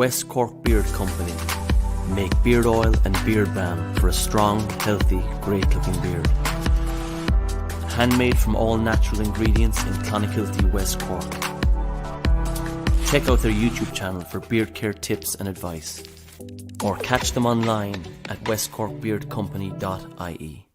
West Cork Beard Company make beard oil and beard balm for a strong, healthy, great-looking beard. Handmade from all natural ingredients in Clonakilty, West Cork. Check out their YouTube channel for beard care tips and advice, or catch them online at westcorkbeardcompany.ie.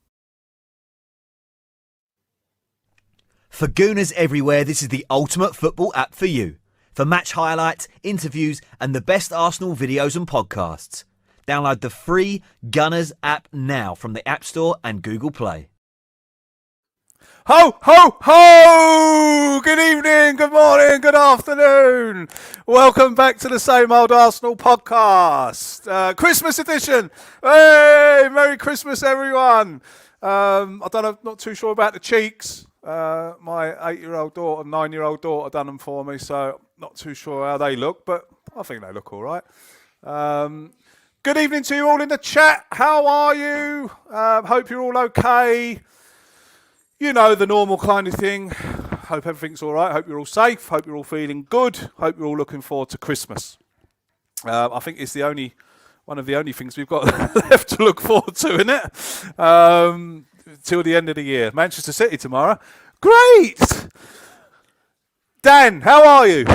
For Gooners everywhere, this is the ultimate football app for you. For match highlights, interviews, and the best Arsenal videos and podcasts. Download the free Gunners app now from the App Store and Google Play. Ho, ho, ho! Good evening, good morning, good afternoon. Welcome back to the Same Old Arsenal podcast. Christmas edition. Hey, Merry Christmas, everyone. Not too sure about the cheeks. My 8-year-old daughter, 9-year-old daughter done them for me, so not too sure how they look, but I think they look all right. Good evening to you all in the chat. How are you? Hope you're all okay. You know, the normal kind of thing. Hope everything's all right. Hope you're all safe. Hope you're all feeling good. Hope you're all looking forward to Christmas. I think it's one of the only things we've got left to look forward to, isn't it? Till the end of the year. Manchester City tomorrow. Great! Dan, how are you?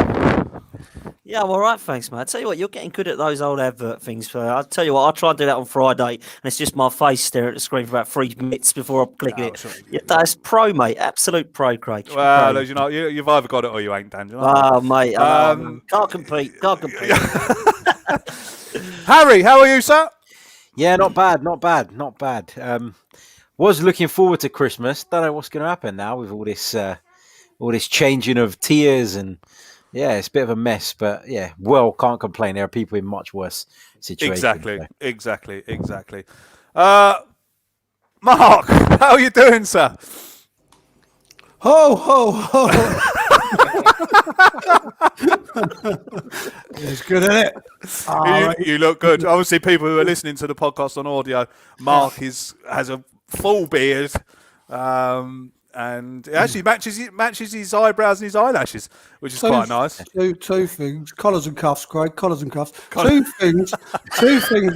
Yeah, I'm all right, thanks, mate. I tell you what, you're getting good at those old advert things. I'll tell you what, I'll try and do that on Friday, and it's just my face staring at the screen for about 3 minutes before I click it. Sure. Yeah, that's pro, mate. Absolute pro, Craig. Well, pro. you know, you've either got it or you ain't, Dan. You know? Oh, mate. Can't compete. Can't compete. Harry, how are you, sir? Yeah, not bad. Was looking forward to Christmas. Don't know what's going to happen now with all this changing of tiers, and yeah, it's a bit of a mess. But yeah, can't complain. There are people in much worse situations. Exactly. Mark, how are you doing, sir? Ho, ho, ho. It's good, isn't it? You look good. Obviously, people who are listening to the podcast on audio, Mark has a full beard, and it actually matches his eyebrows and his eyelashes, which is quite nice. Two things: collars and cuffs, Craig. Collars and cuffs. Two things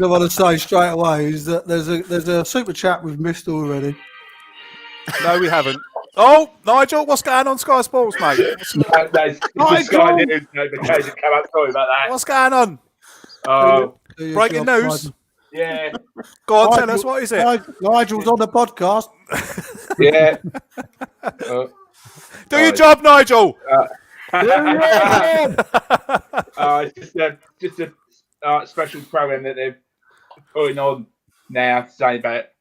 I want to say straight away is that there's a super chat we've missed already. No, we haven't. Oh, Nigel, what's going on Sky Sports, mate? Sky News notification come up. Sorry about that. What's going on? Breaking news. Yeah. Go on, tell us, what is it? Nigel's on the podcast. Yeah. Do your job, Nigel. It's just a special program that they're putting on now, saying it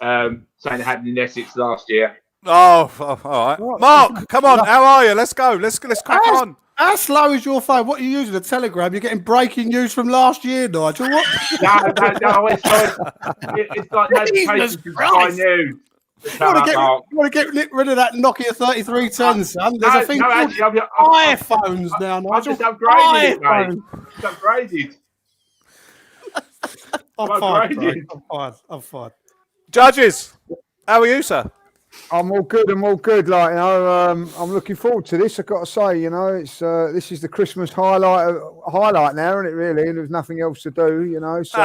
happened in Essex last year. Oh, all right. Mark, come on. How are you? Let's go. Let's crack on. How slow is your phone? What are you using? A Telegram? You're getting breaking news from last year, Nigel. What? No. It's like notifications from Sky News. You want to get rid of that Nokia 3310, son? There's a thing called iPhones now, Nigel. I've just upgraded it, mate. Just upgraded. I'm fine. Judges, how are you, sir? I'm all good. I'm looking forward to this. I've got to say, this is the Christmas highlight now, isn't it? Really, and there's nothing else to do, So,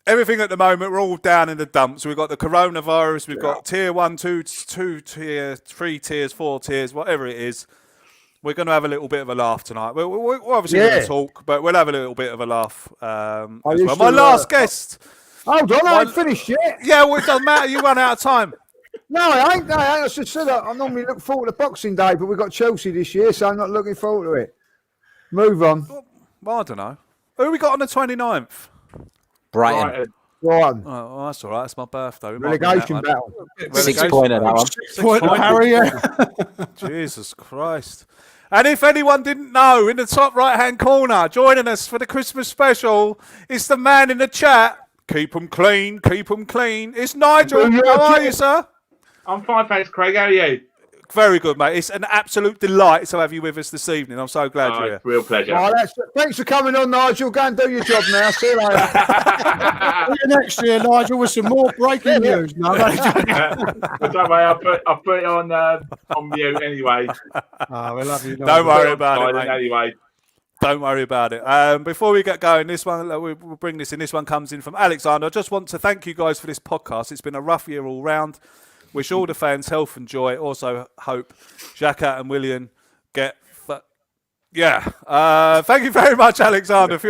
everything at the moment, we're all down in the dumps. We've got the coronavirus. We've got tier 1, 2 tiers, 3 tiers, 4 tiers, whatever it is. We're going to have a little bit of a laugh tonight. We're obviously going to talk, but we'll have a little bit of a laugh as well. My last guest. Hold on, I ain't finished yet. Yeah, well, it doesn't matter. You run out of time. No, I ain't. I just said I normally look forward to Boxing Day, but we've got Chelsea this year, so I'm not looking forward to it. Move on. Well, I don't know. Who we got on the 29th? Brighton. Brighton. Oh, well, that's all right. It's my birthday. Relegation battle. 6-pointer, that one. 6-pointer, Harry. Jesus Christ. And if anyone didn't know, in the top right-hand corner, joining us for the Christmas special, is the man in the chat. Keep them clean. It's Nigel. How are you, sir? I'm fine, thanks, Craig. How are you? Very good, mate. It's an absolute delight to have you with us this evening. I'm so glad you're here. Real pleasure. Oh, thanks for coming on, Nigel. Go and do your job now. See you later. See you next year, Nigel, with some more breaking news. No, Well, don't worry, I'll put it on mute anyway. oh, we love you. Nigel. Don't worry about it, mate. Anyway. Don't worry about it. Before we get going, this one, we'll bring this in. This one comes in from Alexander. I just want to thank you guys for this podcast. It's been a rough year all round. Wish all the fans health and joy. Also hope Xhaka and Willian get... thank you very much, Alexander, for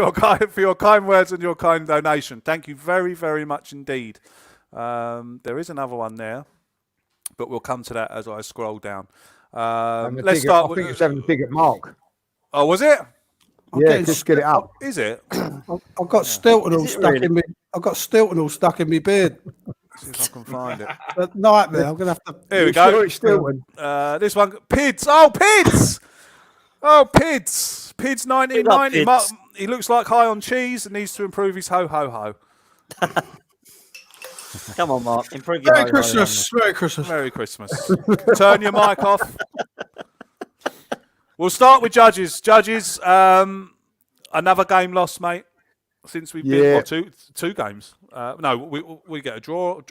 your kind words and your kind donation. Thank you very, very much indeed. There is another one there, but we'll come to that as I scroll down. Let's start with... I think it was having a dig at Mark. Oh, was it? Yeah, just get it up. Is it? I've got Stilton all stuck in me. I've got Stilton all stuck in my beard. See if I can find it. Nightmare. I'm gonna have to. Here we go. Stilton. This one, Pids. Oh, Pids! Oh, Pids. Pids 1990. Pids. He looks like high on cheese and needs to improve his ho-ho-ho. Come on, Mark. Improve your Merry ho-ho, Christmas. Merry Christmas. Merry Christmas. Turn your mic off. We'll start with judges. Judges, another game lost, mate. Since we've been two games. No, we get a draw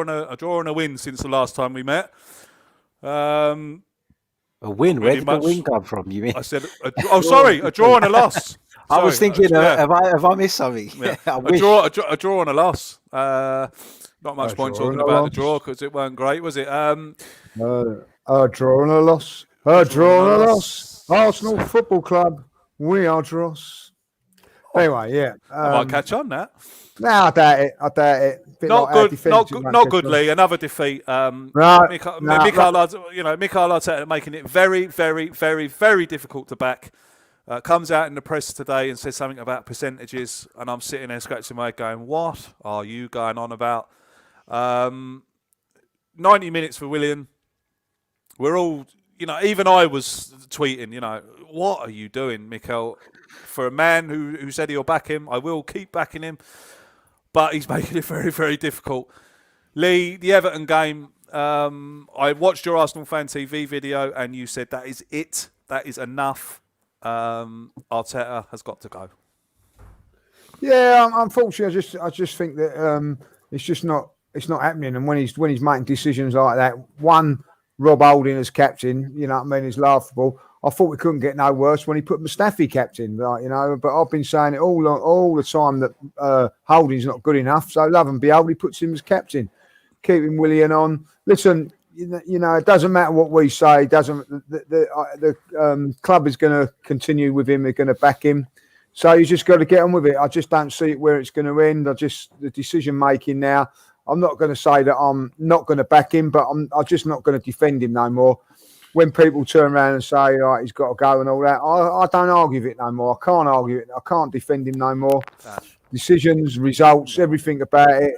and a win since the last time we met. A win? Where did the win come from? You mean? I said, a draw and a loss. I was thinking, have I missed something? Yeah. I A draw and a loss. Not much point talking about the draw because it weren't great, was it? A draw and a loss. A draw and a loss. Arsenal Football Club. We are dross. Anyway, yeah. I might catch on that. No, I doubt it. Bit Not like our good. defence, Not good, Lee. Another defeat. Mikel Arteta making it very, very, very, very difficult to back. Comes out in the press today and says something about percentages, and I'm sitting there scratching my head going, what are you going on about? 90 minutes for Willian. We're all, even I was tweeting, what are you doing, Mikel? For a man who said he'll back him, I will keep backing him, but he's making it very, very difficult. Lee, the Everton game, I watched your Arsenal Fan TV video and you said that is it. That is enough. Arteta has got to go. Yeah, unfortunately, I just think that it's not happening. And when he's making decisions like that, Rob Holding as captain, is laughable. I thought we couldn't get no worse when he put Mustafi captain, But I've been saying it all the time that Holding's not good enough. So love and behold, he puts him as captain, keeping Willian on. Listen, it doesn't matter what we say. It doesn't. The club is going to continue with him. They're going to back him. So you just got to get on with it. I just don't see it where it's going to end. The decision making now. I'm not going to say that I'm not going to back him, but I'm just not going to defend him no more. When people turn around and say, he's got to go and all that, I don't argue with it no more. I can't argue it. I can't defend him no more. Decisions, results, everything about it.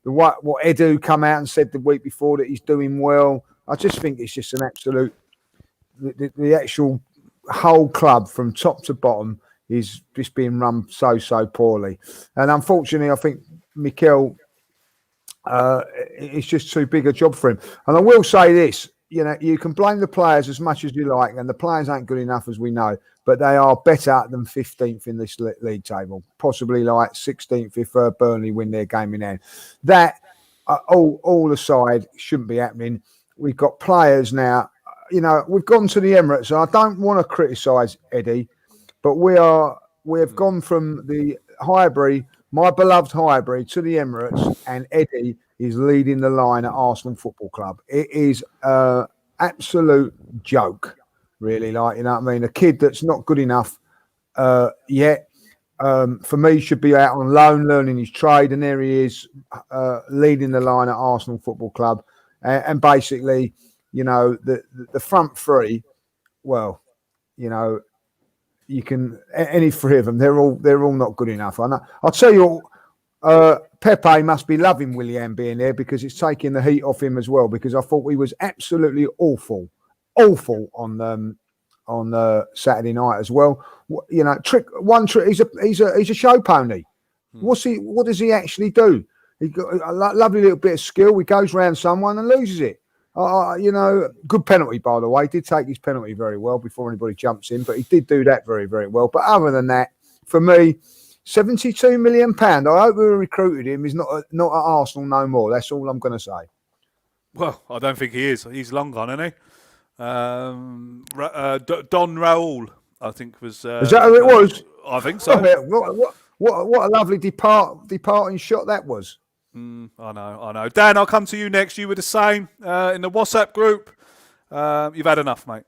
What Edu come out and said the week before that he's doing well. I just think it's just an absolute... The actual whole club from top to bottom is just being run so poorly. And unfortunately, I think Mikel... it's just too big a job for him. And I will say this, you can blame the players as much as you like, and the players ain't good enough as we know, but they are better than 15th in this league table, possibly like 16th if Burnley win their game in hand. That, all aside, shouldn't be happening. We've got players now, we've gone to the Emirates, and I don't want to criticise Eddie, but we have gone from the Highbury, my beloved Highbury, to the Emirates, and Eddie is leading the line at Arsenal Football Club. It is an absolute joke, really. A kid that's not good enough yet, for me, should be out on loan, learning his trade, and there he is, leading the line at Arsenal Football Club. And basically, the front three, well, you can any three of them. They're all not good enough. I'll tell you, Pepe must be loving Willian being there because it's taking the heat off him as well. Because I thought he was absolutely awful on Saturday night as well. Trick. He's a show pony. What does he actually do? He got a lovely little bit of skill. He goes round someone and loses it. Good penalty, by the way. He did take his penalty very well before anybody jumps in, but he did do that very, very well. But other than that, for me, £72 million. I hope we recruited him. He's not at Arsenal no more. That's all I'm going to say. Well, I don't think he is. He's long gone, isn't he? Don Raoul, I think was. Is that who it was? I think so. What a lovely departing shot that was. I know. Dan, I'll come to you next. You were the same in the WhatsApp group. You've had enough, mate.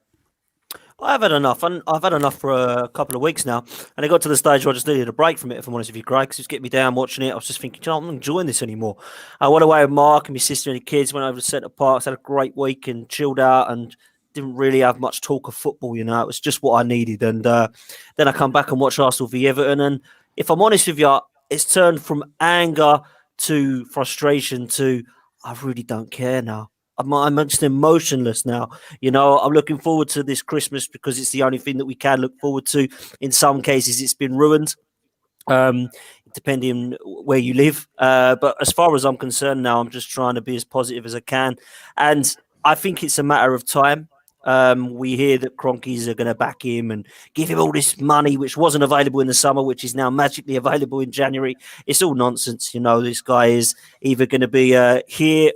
I've had enough, and I've had enough for a couple of weeks now. And it got to the stage where I just needed a break from it, if I'm honest with you, Craig, because it was getting me down watching it. I was just thinking, I'm not enjoying this anymore. I went away with Mark and my sister and the kids, went over to Centre Parks, had a great week and chilled out and didn't really have much talk of football, It was just what I needed. And then I come back and watch Arsenal v Everton. And if I'm honest with you, it's turned from anger to frustration to I really don't care now. I'm just emotionless now. I'm looking forward to this Christmas because it's the only thing that we can look forward to. In some cases, it's been ruined, depending where you live. But as far as I'm concerned now, I'm just trying to be as positive as I can. And I think it's a matter of time. We hear that Kroenkes are going to back him and give him all this money, which wasn't available in the summer, which is now magically available in January. It's all nonsense. This guy is either going to be here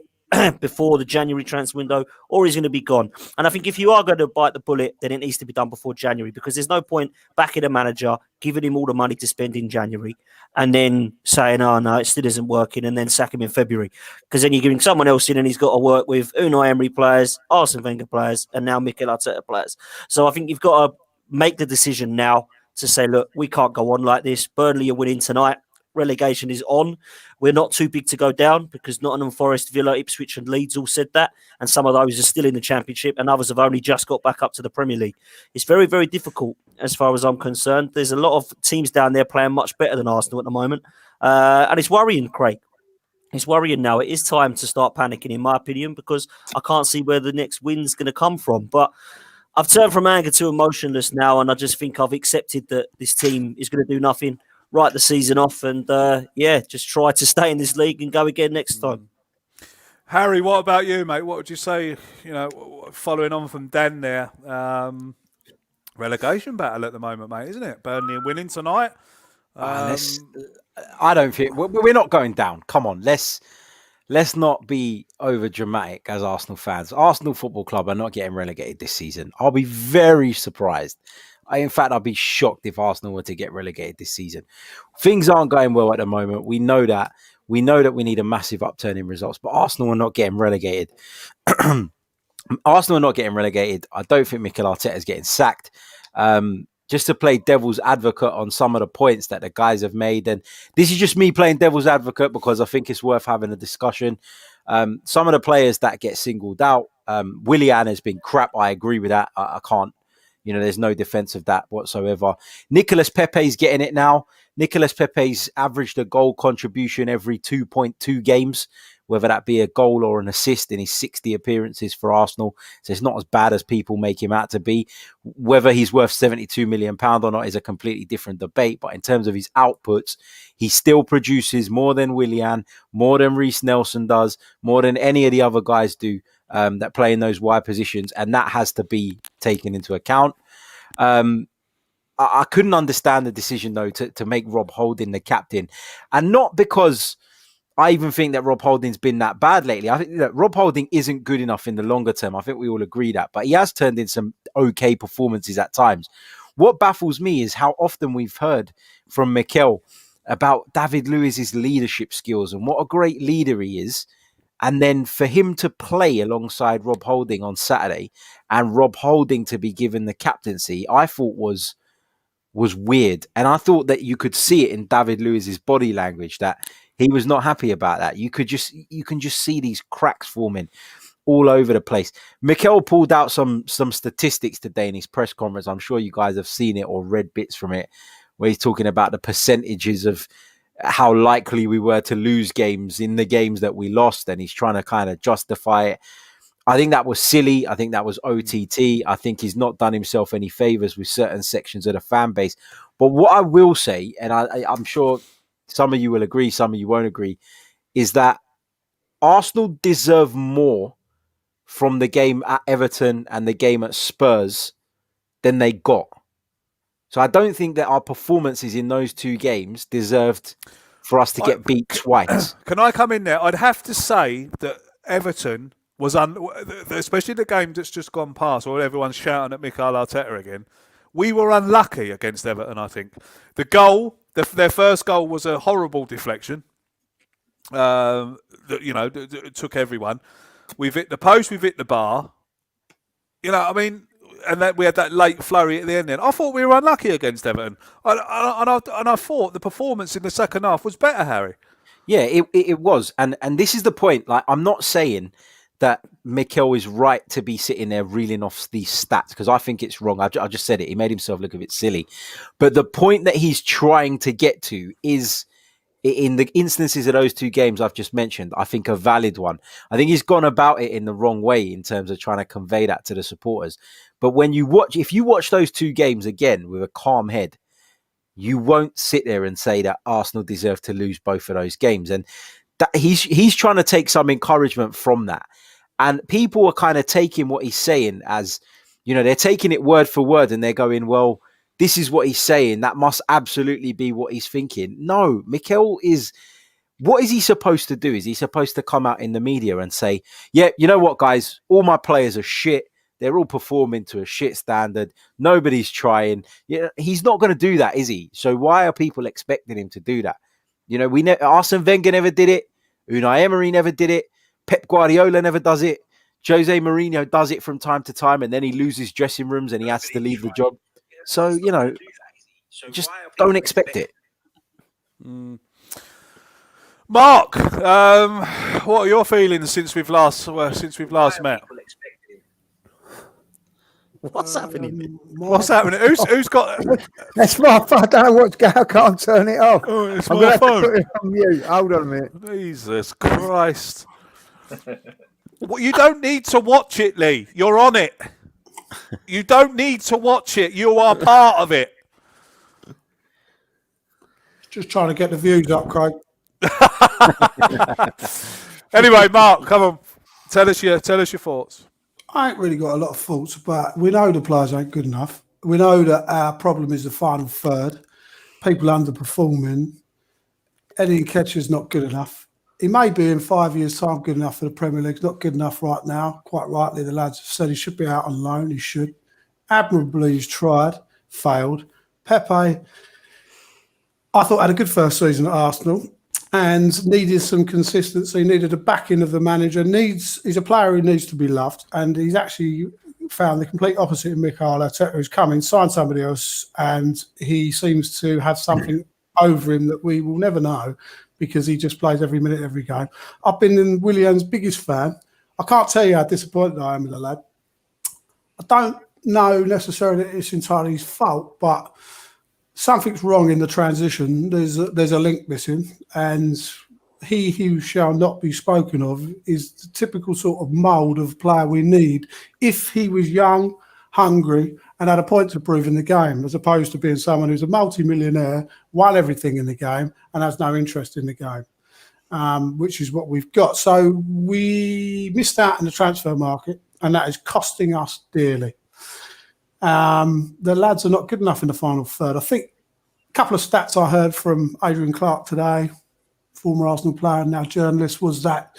before the January transfer window, or he's going to be gone. And I think if you are going to bite the bullet, then it needs to be done before January, because there's no point backing a manager, giving him all the money to spend in January, and then saying, oh, no, it still isn't working, and then sack him in February. Because then you're giving someone else in, and he's got to work with Unai Emery players, Arsene Wenger players, and now Mikel Arteta players. So I think you've got to make the decision now to say, look, we can't go on like this. Burnley are winning tonight. Relegation is on. We're not too big to go down, because Nottingham Forest, Villa, Ipswich and Leeds all said that, and some of those are still in the Championship and others have only just got back up to the Premier League. It's very, very difficult as far as I'm concerned. There's a lot of teams down there playing much better than Arsenal at the moment, and it's worrying, Craig. It's worrying now. It is time to start panicking, in my opinion, because I can't see where the next win's going to come from. But I've turned from anger to emotionless now, and I just think I've accepted that this team is going to do nothing, write the season off, and just try to stay in this league and go again next time. Harry, what about you, mate? What would you say, following on from Dan there? Relegation battle at the moment, mate, isn't it? Burnley are winning tonight. I don't think we're not going down. Come on, let's not be over dramatic as Arsenal fans. Arsenal Football Club are not getting relegated this season. I'll be very surprised. In fact, I'd be shocked if Arsenal were to get relegated this season. Things aren't going well at the moment. We know that. We know that we need a massive upturn in results, but Arsenal are not getting relegated. Arsenal are not getting relegated. I don't think Mikel Arteta is getting sacked. Just to play devil's advocate on some of the points that the guys have made, and this is just me playing devil's advocate because I think it's worth having a discussion. Some of the players that get singled out, Willian has been crap. I agree with that. I can't. There's no defense of that whatsoever. Nicolas Pepe's getting it now. Nicolas Pepe's averaged a goal contribution every 2.2 games, whether that be a goal or an assist in his 60 appearances for Arsenal. So it's not as bad as people make him out to be. Whether he's worth £72 million or not is a completely different debate. But in terms of his outputs, he still produces more than Willian, more than Reece Nelson does, more than any of the other guys do. That play in those wide positions, and that has to be taken into account. I couldn't understand the decision, though, to make Rob Holding the captain, and not because I even think that Rob Holding's been that bad lately. I think that Rob Holding isn't good enough in the longer term. I think we all agree that, but he has turned in some okay performances at times. What baffles me is how often we've heard from Mikel about David Luiz's leadership skills and what a great leader he is. And then for him to play alongside Rob Holding on Saturday and Rob Holding to be given the captaincy, I thought was weird. And I thought that you could see it in David Luiz's body language that he was not happy about that. You can just see these cracks forming all over the place. Mikel pulled out some statistics today in his press conference. I'm sure you guys have seen it or read bits from it, where he's talking about the percentages of how likely we were to lose games in the games that we lost, and he's trying to kind of justify it. I think that was silly. I think that was OTT. I think he's not done himself any favors with certain sections of the fan base. But what I will say, and I'm sure some of you will agree, some of you won't agree, is that Arsenal deserve more from the game at Everton and the game at Spurs than they got. So I don't think that our performances in those 2 games deserved for us to get beat twice. Can I come in there? I'd have to say that Everton was, especially the game that's just gone past, or everyone's shouting at Mikel Arteta again. We were unlucky against Everton, I think. The goal, their first goal was a horrible deflection. That took everyone. We've hit the post, we've hit the bar. And that we had that late flurry at the end. Then I thought we were unlucky against Everton, and I thought the performance in the second half was better, Harry. Yeah, it was, and this is the point. Like, I'm not saying that Mikel is right to be sitting there reeling off these stats, because I think it's wrong. I just said it. He made himself look a bit silly, but the point that he's trying to get to is, in the instances of those 2 games I've just mentioned, I think a valid one. I think he's gone about it in the wrong way in terms of trying to convey that to the supporters. But if you watch those 2 games again with a calm head, you won't sit there and say that Arsenal deserve to lose both of those games. And that he's trying to take some encouragement from that. And people are kind of taking what he's saying as, they're taking it word for word, and they're going, well, this is what he's saying. That must absolutely be what he's thinking. No, Mikel what is he supposed to do? Is he supposed to come out in the media and say, yeah, you know what, guys, all my players are shit. They're all performing to a shit standard. Nobody's trying. He's not going to do that, is he? So why are people expecting him to do that? Arsene Wenger never did it. Unai Emery never did it. Pep Guardiola never does it. Jose Mourinho does it from time to time, and then he loses dressing rooms and he has to leave the job. So, just don't expect it. Mark, what are your feelings since we've last met? What's happening? What's happening? Who's got? That's my phone. I don't know what's going on. I can't turn it off. Oh, it's I'm my going to have phone. to put it on mute. Hold on a minute. Jesus Christ. Well, you don't need to watch it, Lee. You're on it. You don't need to watch it. You are part of it. Just trying to get the views up, Craig. Anyway, Mark, come on. Tell us your thoughts. I ain't really got a lot of thoughts, but we know the players ain't good enough. We know that our problem is the final third. People underperforming. Eddie Nketiah's not good enough. He may be in 5 years' time good enough for the Premier League. Not good enough right now. Quite rightly, the lads have said he should be out on loan. He should. Admirably, he's tried, failed. Pepe, I thought had a good first season at Arsenal and needed some consistency, needed a backing of the manager. He's a player who needs to be loved, and he's actually found the complete opposite of Mikel Arteta, who's come in, signed somebody else, and he seems to have something over him that we will never know, because he just plays every minute, every game. I've been Willian's biggest fan. I can't tell you how disappointed I am with the lad. I don't know necessarily that it's entirely his fault, but something's wrong in the transition. There's a link missing, and he who shall not be spoken of is the typical sort of mould of player we need if he was young, hungry, and had a point to prove in the game, as opposed to being someone who's a multi-millionaire, won everything in the game, and has no interest in the game, which is what we've got. So we missed out in the transfer market, and that is costing us dearly. The lads are not good enough in the final third. I think a couple of stats I heard from Adrian Clark today, former Arsenal player and now journalist, was that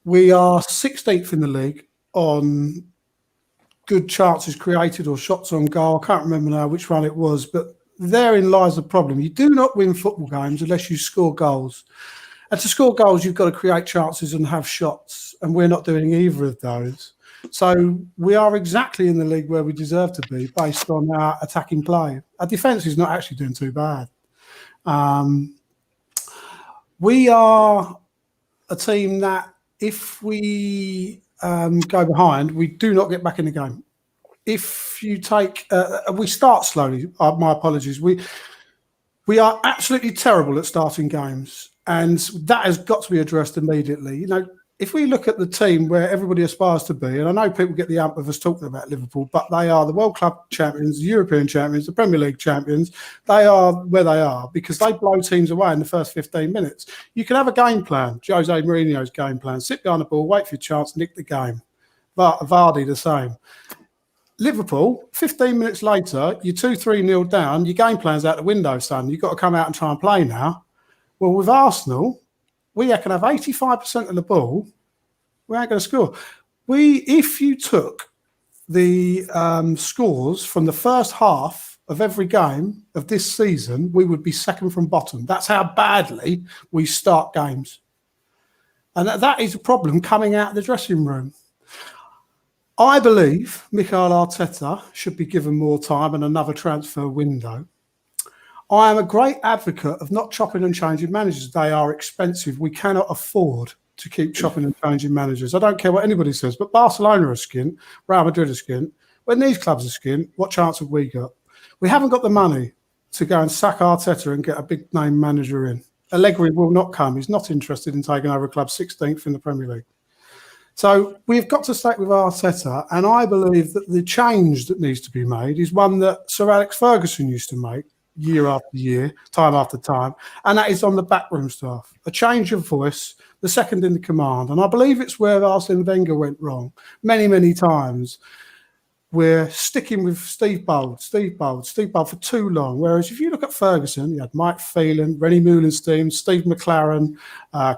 we are 16th in the league on good chances created or shots on goal. I can't remember now which one it was, but therein lies the problem. You do not win football games unless you score goals. And to score goals, you've got to create chances and have shots, and we're not doing either of those. So we are exactly in the league where we deserve to be based on our attacking play. Our defence is not actually doing too bad. We are a team that if we go behind, we do not get back in the game. If you take, we start slowly. My apologies. We are absolutely terrible at starting games, and that has got to be addressed immediately. if we look at the team where everybody aspires to be, and I know people get the ump of us talking about Liverpool, but they are the World Club champions, the European champions, the Premier League champions. They are where they are because they blow teams away in the first 15 minutes. You can have a game plan, Jose Mourinho's game plan, sit behind the ball, wait for your chance, nick the game. Vardy the same. Liverpool, 15 minutes later, you're 2-3-0 down, your game plan's out the window, son. You've got to come out and try and play now. Well, with Arsenal, we can have 85% of the ball. We ain't going to score. If you took the scores from the first half of every game of this season, we would be second from bottom. That's how badly we start games. And that is a problem coming out of the dressing room. I believe Mikel Arteta should be given more time and another transfer window. I am a great advocate of not chopping and changing managers. They are expensive. We cannot afford to keep chopping and changing managers. I don't care what anybody says, but Barcelona are skint, Real Madrid are skint. When these clubs are skint, what chance have we got? We haven't got the money to go and sack Arteta and get a big name manager in. Allegri will not come. He's not interested in taking over a club 16th in the Premier League. So we've got to stick with Arteta, and I believe that the change that needs to be made is one that Sir Alex Ferguson used to make year after year, time after time, and that is on the backroom staff. A change of voice, the second in the command. And I believe it's where Arsene Wenger went wrong many, many times. We're sticking with Steve Bold for too long. Whereas if you look at Ferguson, you had Mike Phelan, Rennie Meulenstein, Steve McLaren,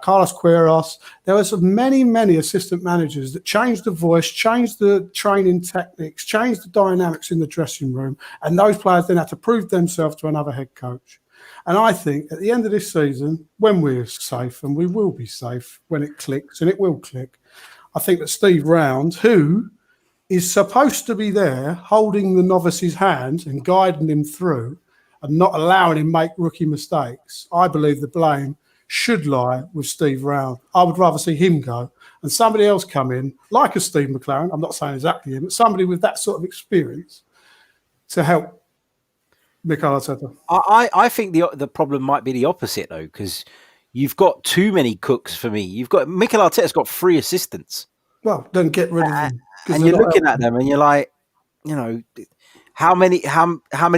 Carlos Queiroz. There were many, many assistant managers that changed the voice, changed the training techniques, changed the dynamics in the dressing room. And those players then had to prove themselves to another head coach. And I think at the end of this season, when we're safe, and we will be safe when it clicks, and it will click, I think that Steve Round, who is supposed to be there holding the novice's hand and guiding him through and not allowing him make rookie mistakes, I believe the blame should lie with Steve Round. I would rather see him go and somebody else come in, like a Steve McLaren, I'm not saying exactly him, but somebody with that sort of experience to help Mikel Arteta. I think the problem might be the opposite, though, because you've got too many cooks for me. You've got Mikel Arteta's got 3 assistants. Well, then get rid of them. And you're looking at them and you're like, how many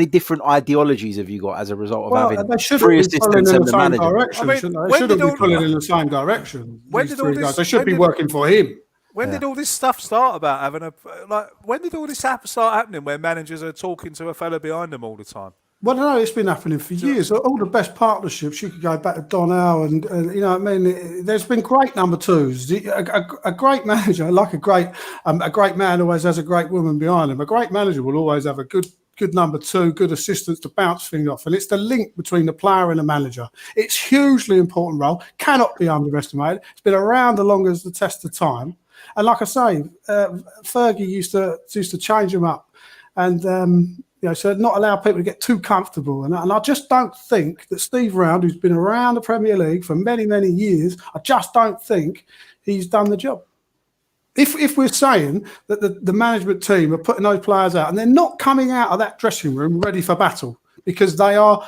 different ideologies have you got as a result of having 3 assistants and the manager? They shouldn't be pulling in the same direction. They should be working for him. When did all this stuff start about having when did all this start happening where managers are talking to a fella behind them all the time? Well, no, it's been happening for years. All the best partnerships, you could go back to Donnell and you know what I mean? There's been great number twos. A great manager, like a great man always has a great woman behind him. A great manager will always have a good number two, good assistants to bounce things off. And it's the link between the player and the manager. It's hugely important role, cannot be underestimated. It's been around as long as the test of time. And like I say, Fergie used to change them up. And so not allow people to get too comfortable. And I just don't think that Steve Round, who's been around the Premier League for many, many years, I just don't think he's done the job. If we're saying that the management team are putting those players out and they're not coming out of that dressing room ready for battle because they are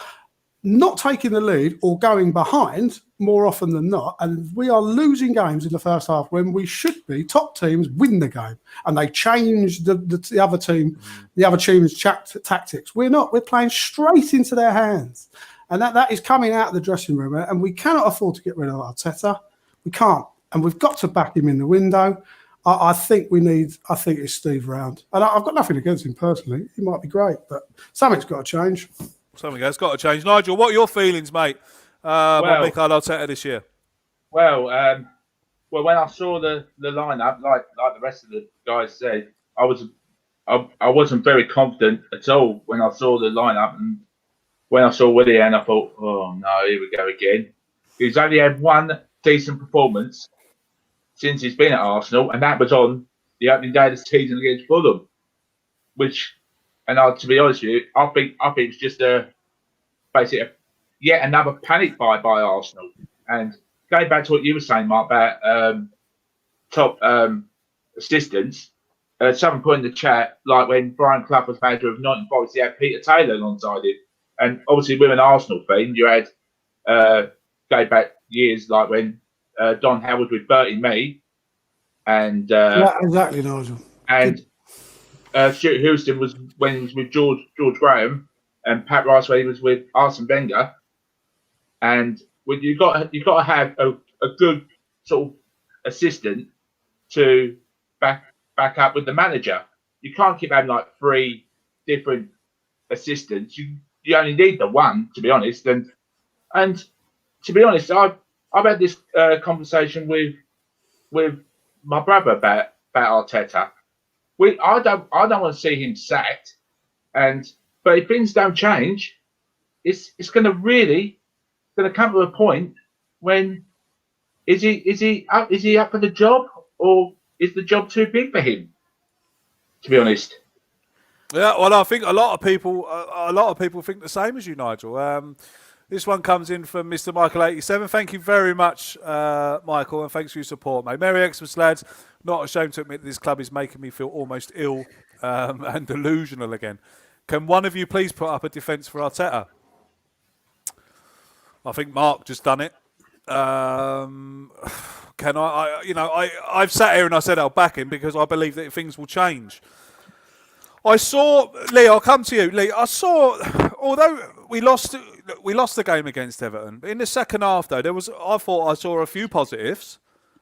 not taking the lead or going behind more often than not, and we are losing games in the first half when we should be. Top teams win the game, and they change the other team's tactics. We're not. We're playing straight into their hands, and that is coming out of the dressing room. And we cannot afford to get rid of Arteta. We can't, and we've got to back him in the window. I think it's Steve Round, and I've got nothing against him personally. He might be great, but something's got to change. Something has got to change. Nigel, what are your feelings, mate, about Mikel Arteta this year? Well, when I saw the lineup, like the rest of the guys said, I wasn't very confident at all when I saw the lineup, and when I saw Willian, I thought, oh no, here we go again. He's only had one decent performance since he's been at Arsenal, and that was on the opening day of the season against Fulham, which. And to be honest with you, I think it's just basically yet another panic buy by Arsenal. And going back to what you were saying, Mark, about top assistants, someone put in the chat, like when Brian Clough was manager of Nottingham Forest, he had Peter Taylor alongside him. And obviously with an Arsenal thing, you had, going back years, like when Don Howard with Bertie Mee, and Yeah, exactly, Nigel. Stuart Houston was when he was with George Graham, and Pat Rice when he was with Arsene Wenger. And when you got to have a good sort of assistant to back up with the manager. You can't keep having like 3 different assistants. You only need the one, to be honest. And to be honest, I've had this conversation with my brother about Arteta. I don't want to see him sacked, but if things don't change, it's going to come to a point when is he up for the job, or is the job too big for him? To be honest. Yeah, well, I think a lot of people think the same as you, Nigel. This one comes in from Mr. Michael87. Thank you very much, Michael, and thanks for your support, mate. Merry Xmas, lads. Not ashamed to admit that this club is making me feel almost ill and delusional again. Can one of you please put up a defence for Arteta? I think Mark just done it. Can I've sat here and I said I'll back him because I believe that things will change. I saw, Lee, I'll come to you. Lee, although we lost the game against Everton, in the second half, though, I thought I saw a few positives.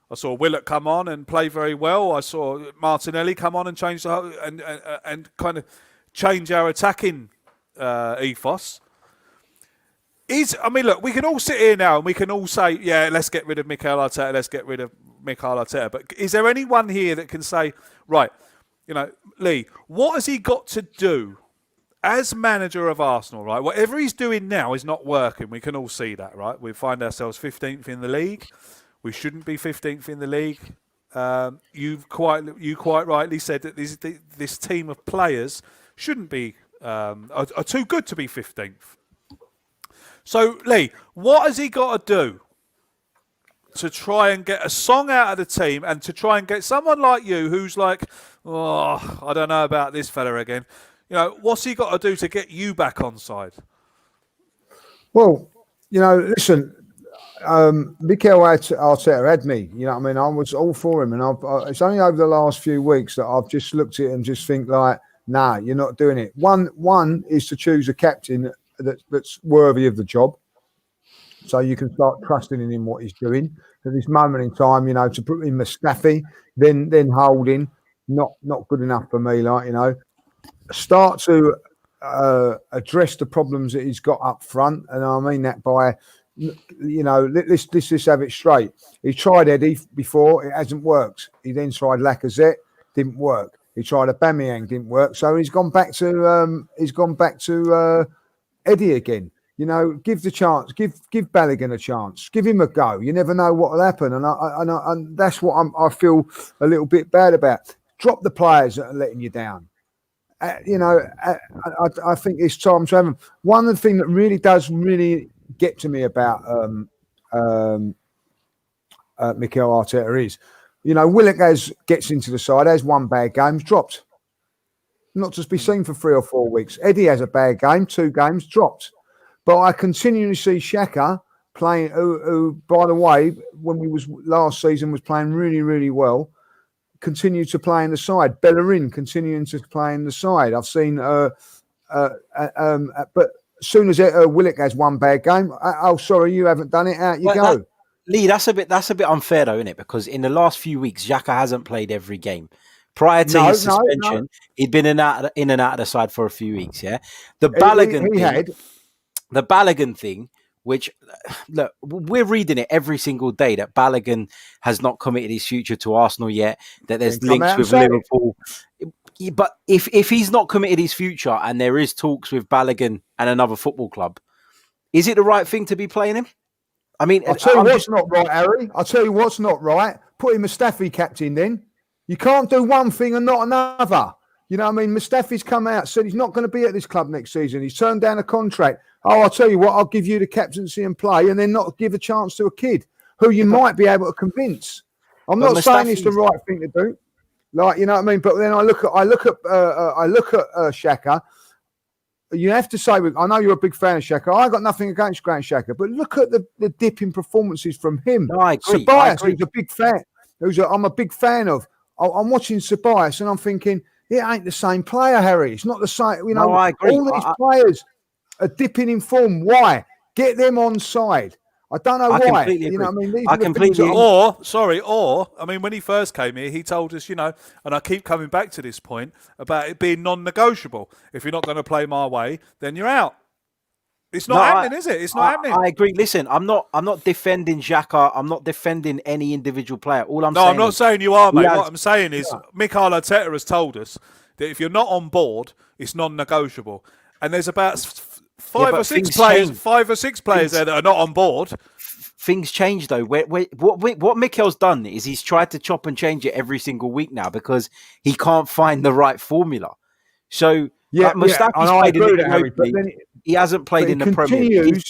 I saw Willett come on and play very well. I saw Martinelli come on and change and kind of change our attacking ethos. Look, we can all sit here now and we can all say, yeah, let's get rid of Mikel Arteta, But is there anyone here that can say, right, Lee, what has he got to do as manager of Arsenal, right? Whatever he's doing now is not working. We can all see that, right? We find ourselves 15th in the league. We shouldn't be 15th in the league. You quite rightly said that this team of players shouldn't be are too good to be 15th. So, Lee, what has he got to do to try and get a song out of the team and to try and get someone like you who's like, oh, I don't know about this fella again. What's he got to do to get you back on side? Well, listen, Mikel Arteta had me. I was all for him, and it's only over the last few weeks that I've just looked at it and just think like, nah, you're not doing it. One is to choose a captain that's worthy of the job, so you can start trusting in him what he's doing. At this moment in time, to put in Mustafi, then Holding, not good enough for me. Start to address the problems that he's got up front, and I mean that by, let's just have it straight. He tried Eddie before, it hasn't worked. He then tried Lacazette, didn't work. He tried Aubameyang, didn't work. So he's gone back to Eddie again. Give the chance, give Balogun a chance, give him a go. You never know what will happen, and that's what I feel a little bit bad about. Drop the players that are letting you down. I think it's time to have them. One of the things that really does get to me about Mikel Arteta is, Willett gets into the side, has one bad game, dropped. Not to be seen for 3 or 4 weeks. Eddie has a bad game, 2 games, dropped. But I continually see Xhaka playing, who, by the way, when we was last season was playing really, really well, continue to play in the side. Bellerin continuing to play in the side. I've seen, but as soon as Willett has one bad game, oh, sorry, you haven't done it. Out you go. Lee, that's a bit unfair though, isn't it? Because in the last few weeks, Xhaka hasn't played every game. Prior to his suspension, he'd been in and out of the side for a few weeks. Yeah, the Balogun thing, which look, we're reading it every single day that Balogun has not committed his future to Arsenal yet. That there's links with Liverpool. But if he's not committed his future and there is talks with Balogun and another football club, is it the right thing to be playing him? I mean, I'll tell you what's not right, Harry. I'll tell you what's not right. Put him Mustafi captain then. You can't do one thing and not another. Mustafi's come out, said he's not going to be at this club next season. He's turned down a contract. Oh, I'll tell you what, I'll give you the captaincy and play, and then not give a chance to a kid who you might be able to convince. I'm not saying it's the right thing to do. But then I look at Xhaka. You have to say, I know you're a big fan of Xhaka. I got nothing against Granit Xhaka, but look at the dip in performances from him. No, I agree. Ceballos, who's a big fan. I'm a big fan of. I'm watching Ceballos and I'm thinking, it ain't the same player, Harry. It's not the same. You know, No, I agree. all these players are dipping in form. Why? Get them on side. I don't know I why. completely You know agree. what I mean? These I are the things completely that Or, I mean, when he first came here, he told us, and I keep coming back to this point about it being non-negotiable. If you're not going to play my way, then you're out. It's not happening, is it? It's not happening. I agree. Listen, I'm not defending Xhaka. I'm not defending any individual player. All I'm No, saying I'm not is saying you are, mate. has- What I'm saying is Mikel Arteta has told us that if you're not on board, it's non-negotiable. And there's about five or six players there that are not on board. things change though. What Mikel's done is he's tried to chop and change it every single week now because he can't find the right formula. So Mustafi's played in the Europa League. He hasn't played in the Premier League.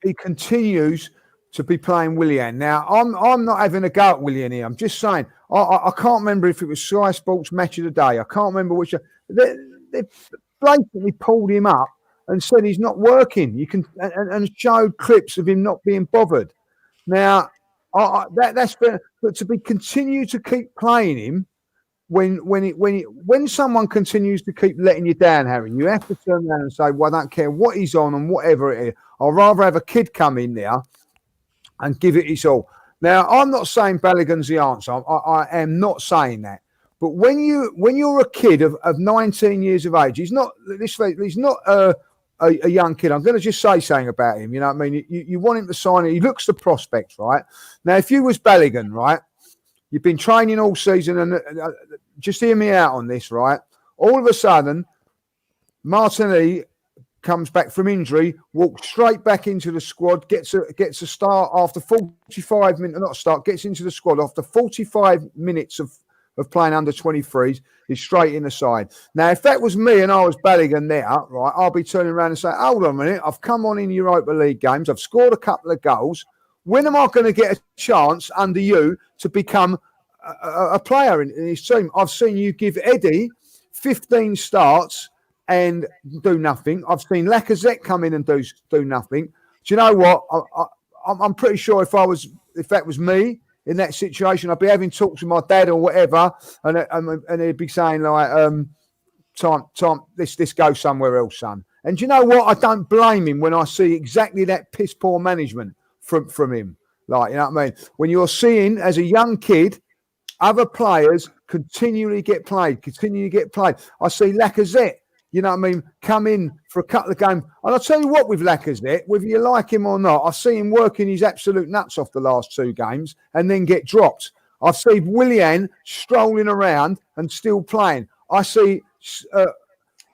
He continues to be playing Willian. Now, I'm not having a go at Willian here. I'm just saying, I can't remember if it was Sky Sports Match of the Day. I can't remember which. They blatantly pulled him up and said he's not working. You can and showed clips of him not being bothered. Now, that's fair, but to continue to keep playing him when someone continues to keep letting you down, Harry, you have to turn around and say, well, I don't care what he's on and whatever it is. I'd rather have a kid come in there and give it his all. Now, I'm not saying Balogun's the answer. I am not saying that. But when you're a kid of 19 years of age, he's not a young kid. I'm going to just say something about him. You know what I mean? You want him to sign it. He looks the prospects, right? Now, if you was Balogun, right, you've been training all season, and just hear me out on this, right? All of a sudden, Martinelli comes back from injury, walks straight back into the squad, gets a start after 45 minutes, not start, gets into the squad after 45 minutes of playing under 23s, he's straight in the side. Now, if that was me and I was Balogun there, right, I'll be turning around and saying, hold on a minute, I've come on in Europa League games, I've scored a couple of goals. When am I going to get a chance under you to become a player in his team? I've seen you give Eddie 15 starts and do nothing. I've seen Lacazette come in and do nothing. Do you know what? I'm pretty sure if that was me in that situation, I'd be having talks with my dad or whatever, and he'd be saying like, "Tom, this goes somewhere else, son." And do you know what? I don't blame him when I see exactly that piss poor management from him. Like, you know what I mean? When you're seeing as a young kid, other players continually get played. I see Lacazette, you know what I mean, come in for a couple of games. And I'll tell you what, with Lacazette, whether you like him or not, I see him working his absolute nuts off the last two games and then get dropped. I see Willian strolling around and still playing. I see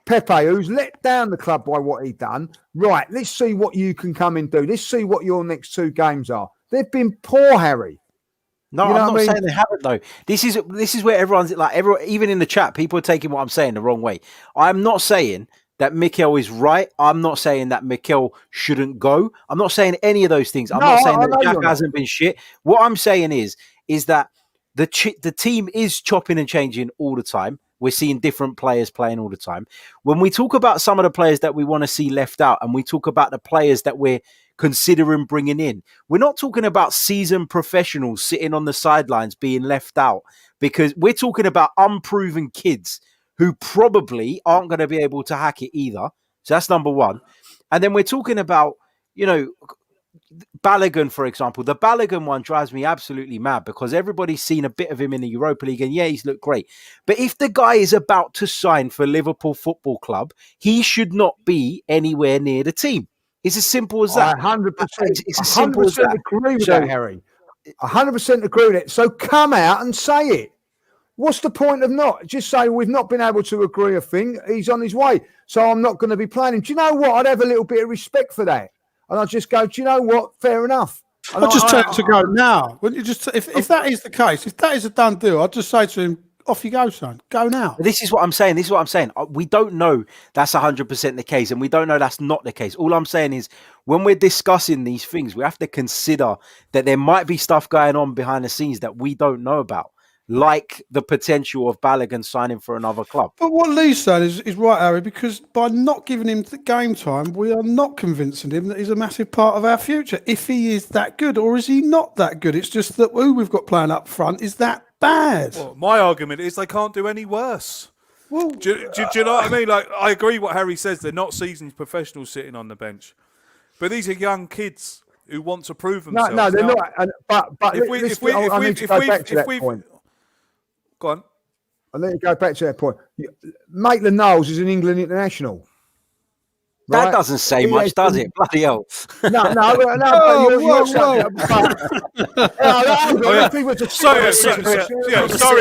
Pepe, who's let down the club by what he'd done. Right, let's see what you can come and do. Let's see what your next two games are. They've been poor, Harry. No, I'm not saying they haven't though. This is where everyone's like, even in the chat, people are taking what I'm saying the wrong way. I'm not saying that Mikel is right. I'm not saying that Mikel shouldn't go. I'm not saying any of those things. I'm not saying that Jack hasn't been shit. What I'm saying is that the team is chopping and changing all the time. We're seeing different players playing all the time. When we talk about some of the players that we want to see left out, and we talk about the players that we're considering bringing in, we're not talking about seasoned professionals sitting on the sidelines being left out, because we're talking about unproven kids who probably aren't going to be able to hack it either. So that's number one. And then we're talking about, Balogun, for example. The Balogun one drives me absolutely mad because everybody's seen a bit of him in the Europa League and yeah, he's looked great. But if the guy is about to sign for Liverpool Football Club, he should not be anywhere near the team. It's as simple as that. 100%. It's as simple as that. Agree with that, Harry. 100% agree with it. So come out and say it. What's the point of not? Just say we've not been able to agree a thing. He's on his way. So I'm not going to be playing him. Do you know what? I'd have a little bit of respect for that. And I'd just go, do you know what? Fair enough. I'd just tell him to go now. Wouldn't you just, if that is the case, if that is a done deal, I'd just say to him, off you go, son. Go now. This is what I'm saying. We don't know that's 100% the case, and we don't know that's not the case. All I'm saying is when we're discussing these things, we have to consider that there might be stuff going on behind the scenes that we don't know about, like the potential of Balogun signing for another club. But what Lee's saying is right, Harry, because by not giving him the game time, we are not convincing him that he's a massive part of our future. If he is that good, or is he not that good? It's just that who we've got playing up front is that bad. Well, my argument is they can't do any worse. Well, Do you know what I mean? Like, I agree what Harry says. They're not seasoned professionals sitting on the bench, but these are young kids who want to prove themselves. No, they're Now, not. But If we, let's- if we, I need to go back to that point. Go on. I need to go back to that point. Maitland-Niles is an England international. That right? doesn't say He much, has does been- it? Bloody hell. No, but you're Sorry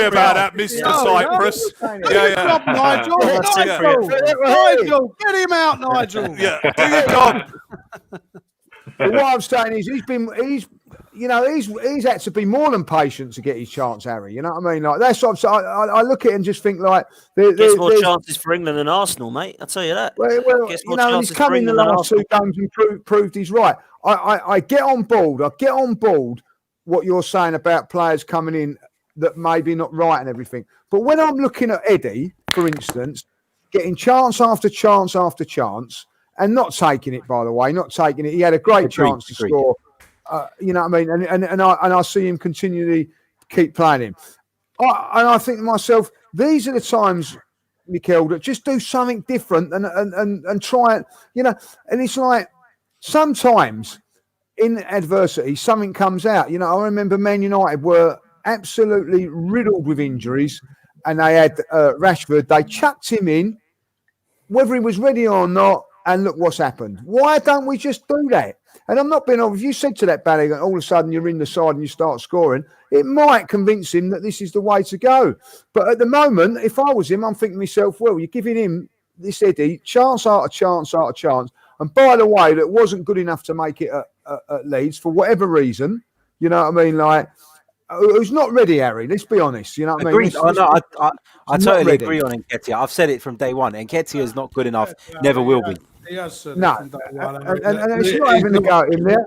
about that, Mr. Cyprus. Yeah. Nigel, Nigel, get him out, Nigel. Yeah, do your job. But what I'm saying is he's had to be more than patient to get his chance, Harry. You know what I mean? Like that's what I'm saying. I look at it and just think like Gets more chances for England than Arsenal, mate. I'll tell you that. Well, Gets you more know, and he's chances come for in the England than last two games and proved he's right. I get on board. I get on board what you're saying about players coming in that maybe not right and everything. But when I'm looking at Eddie, for instance, getting chance after chance after chance and not taking it, by the way, not taking it. He had a great chance to score. You know what I mean? And I see him continually keep playing him. And I think to myself, these are the times, Mikel, that just do something different and try it, you know. And it's like sometimes in adversity, something comes out. You know, I remember Man United were absolutely riddled with injuries and they had Rashford. They chucked him in, whether he was ready or not, and look what's happened. Why don't we just do that? And I'm not being obvious. If you said to that Balogun, all of a sudden you're in the side and you start scoring, it might convince him that this is the way to go. But at the moment, if I was him, I'm thinking to myself, well, you're giving him, this Eddie, chance after chance after chance. And by the way, that wasn't good enough to make it at Leeds for whatever reason. You know what I mean? Like, who's not ready, Harry? Let's be honest. You know what I mean? I totally agree on Nketiah. I've said it from day one. Nketiah is not good enough. Never will be. He has said No, from day one. and it's not even a go in there.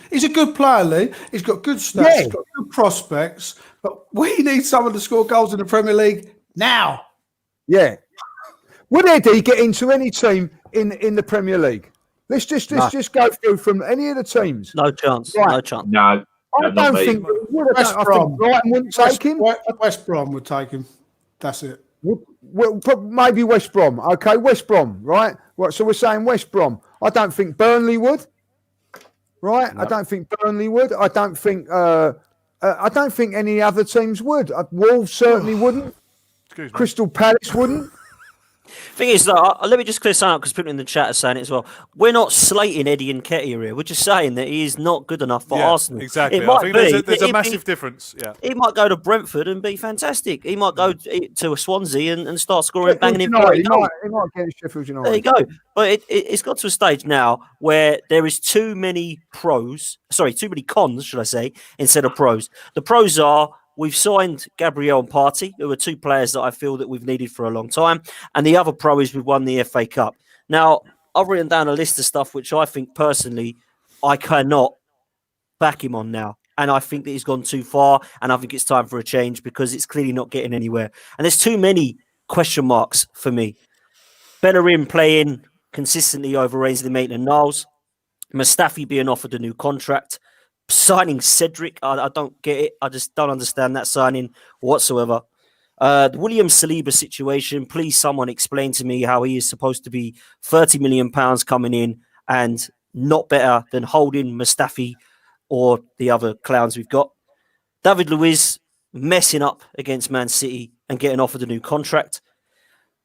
He's a good player, Lee. He's got good stats. Yeah. He's got good prospects. But we need someone to score goals in the Premier League now. Yeah. Would Eddie get into any team in the Premier League? Let's just go through from any of the teams. No chance. Right. No chance. No, I don't think West Brom. Brighton wouldn't take him. West Brom would take him. That's it. Well, maybe West Brom. Okay, West Brom, right? So we're saying West Brom. I don't think Burnley would. Right? No. I don't think Burnley would. I don't think any other teams would. Wolves certainly wouldn't. Crystal Palace wouldn't. Thing is, let me just clear something up because people in the chat are saying it as well. We're not slating Eddie Nketiah here. We're just saying that he is not good enough for Arsenal. Exactly. It might there's a massive difference. Yeah. He might go to Brentford and be fantastic. He might go to a Swansea and start scoring, banging in. He might get Sheffield United. There you go. But it's got to a stage now where there is too many cons, should I say, instead of pros. The pros are, we've signed Gabriel and Partey, who are two players that I feel that we've needed for a long time. And the other pro is we've won the FA Cup. Now, I've written down a list of stuff which I think personally I cannot back him on now. And I think that he's gone too far. And I think it's time for a change because it's clearly not getting anywhere. And there's too many question marks for me. Bellerin playing consistently over Ainsley Maitland-Niles. Mustafi being offered a new contract. Signing Cedric, I don't get it. I just don't understand that signing whatsoever. The William Saliba situation, please someone explain to me how he is supposed to be £30 million coming in and not better than Holding, Mustafi or the other clowns we've got. David Luiz messing up against Man City and getting offered a new contract.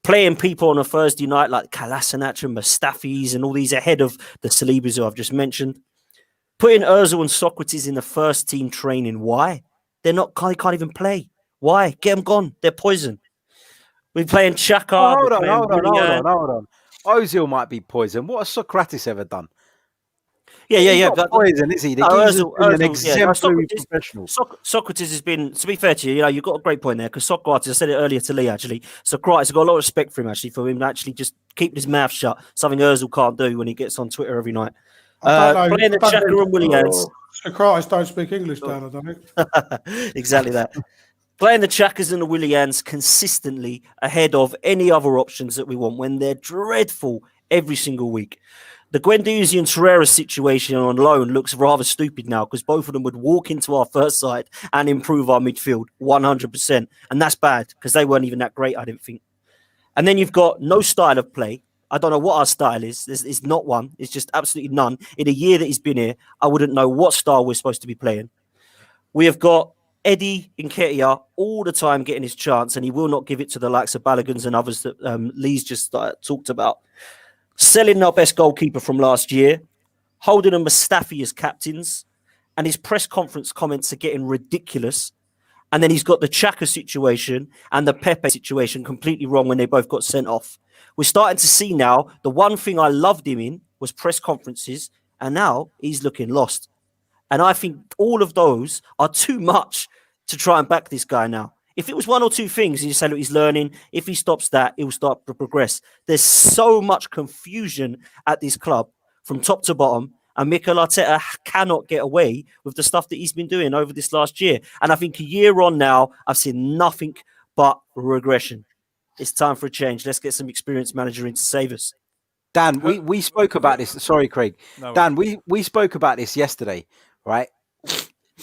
Playing people on a Thursday night like Kolasinac and Mustafis and all these ahead of the Salibas who I've just mentioned. Putting Ozil and Socrates in the first team training. Why? They can't even play. Why? Get them gone. They're poison. We're playing Xhaka. Hold on. Ozil might be poison. What has Socrates ever done? Yeah. He's not poison, is he? Ozil, an exemplary professional. Socrates has been, to be fair to you, you've got a great point there because Socrates, I said it earlier to Lee actually, Socrates, I've got a lot of respect for him actually, for him to actually just keep his mouth shut, something Ozil can't do when he gets on Twitter every night. Playing the Xhaka and Williams. Socrates don't speak English, Dan, I don't think. Exactly that. Playing the Chakas and the Willians consistently ahead of any other options that we want when they're dreadful every single week. The Guendouzi and Torreira situation on loan looks rather stupid now because both of them would walk into our first side and improve our midfield 100%. And that's bad because they weren't even that great, I didn't think. And then you've got no style of play. I don't know what our style is. There's not one. It's just absolutely none. In a year that he's been here, I wouldn't know what style we're supposed to be playing. We have got Eddie Nketiah all the time getting his chance, and he will not give it to the likes of Baloguns and others that Lee's just talked about. Selling our best goalkeeper from last year, Holden and Mustafi as captains, and his press conference comments are getting ridiculous. And then he's got the Xhaka situation and the Pepe situation completely wrong when they both got sent off. We're starting to see now the one thing I loved him in was press conferences, and now he's looking lost. And I think all of those are too much to try and back this guy now. If it was one or two things, and you say, look, he's learning. If he stops that, he'll start to progress. There's so much confusion at this club from top to bottom. And Mikel Arteta cannot get away with the stuff that he's been doing over this last year. And I think a year on now, I've seen nothing but regression. It's time for a change. Let's get some experienced manager in to save us. Dan, we spoke about this. Sorry, Craig. No Dan, we spoke about this yesterday, right?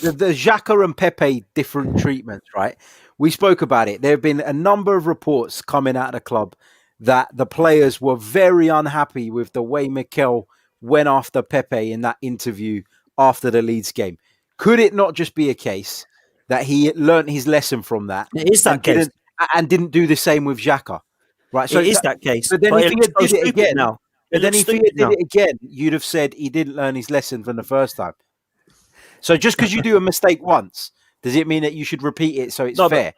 The Xhaka and Pepe different treatments, right? We spoke about it. There have been a number of reports coming out of the club that the players were very unhappy with the way Mikel went after Pepe in that interview after the Leeds game. Could it not just be a case that he learnt his lesson from that? It is that case. And didn't do the same with Xhaka? Right. So it is that case. But then if he did it again now. But then if he did it again, you'd have said he didn't learn his lesson from the first time. So just because you do a mistake once, does it mean that you should repeat it so it's fair?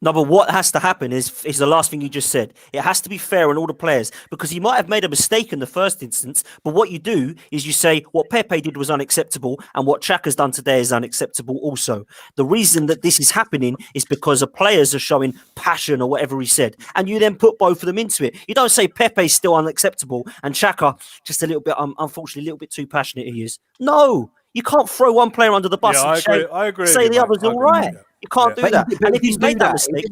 No, but what has to happen is the last thing you just said. It has to be fair on all the players because he might have made a mistake in the first instance, but what you do is you say what Pepe did was unacceptable and what Xhaka's done today is unacceptable also. The reason that this is happening is because the players are showing passion or whatever he said, and you then put both of them into it. You don't say Pepe's still unacceptable and Xhaka just a little bit, unfortunately, a little bit too passionate he is. No, you can't throw one player under the bus and I agree say the other's all right. You can't do that. And if he's made that mistake,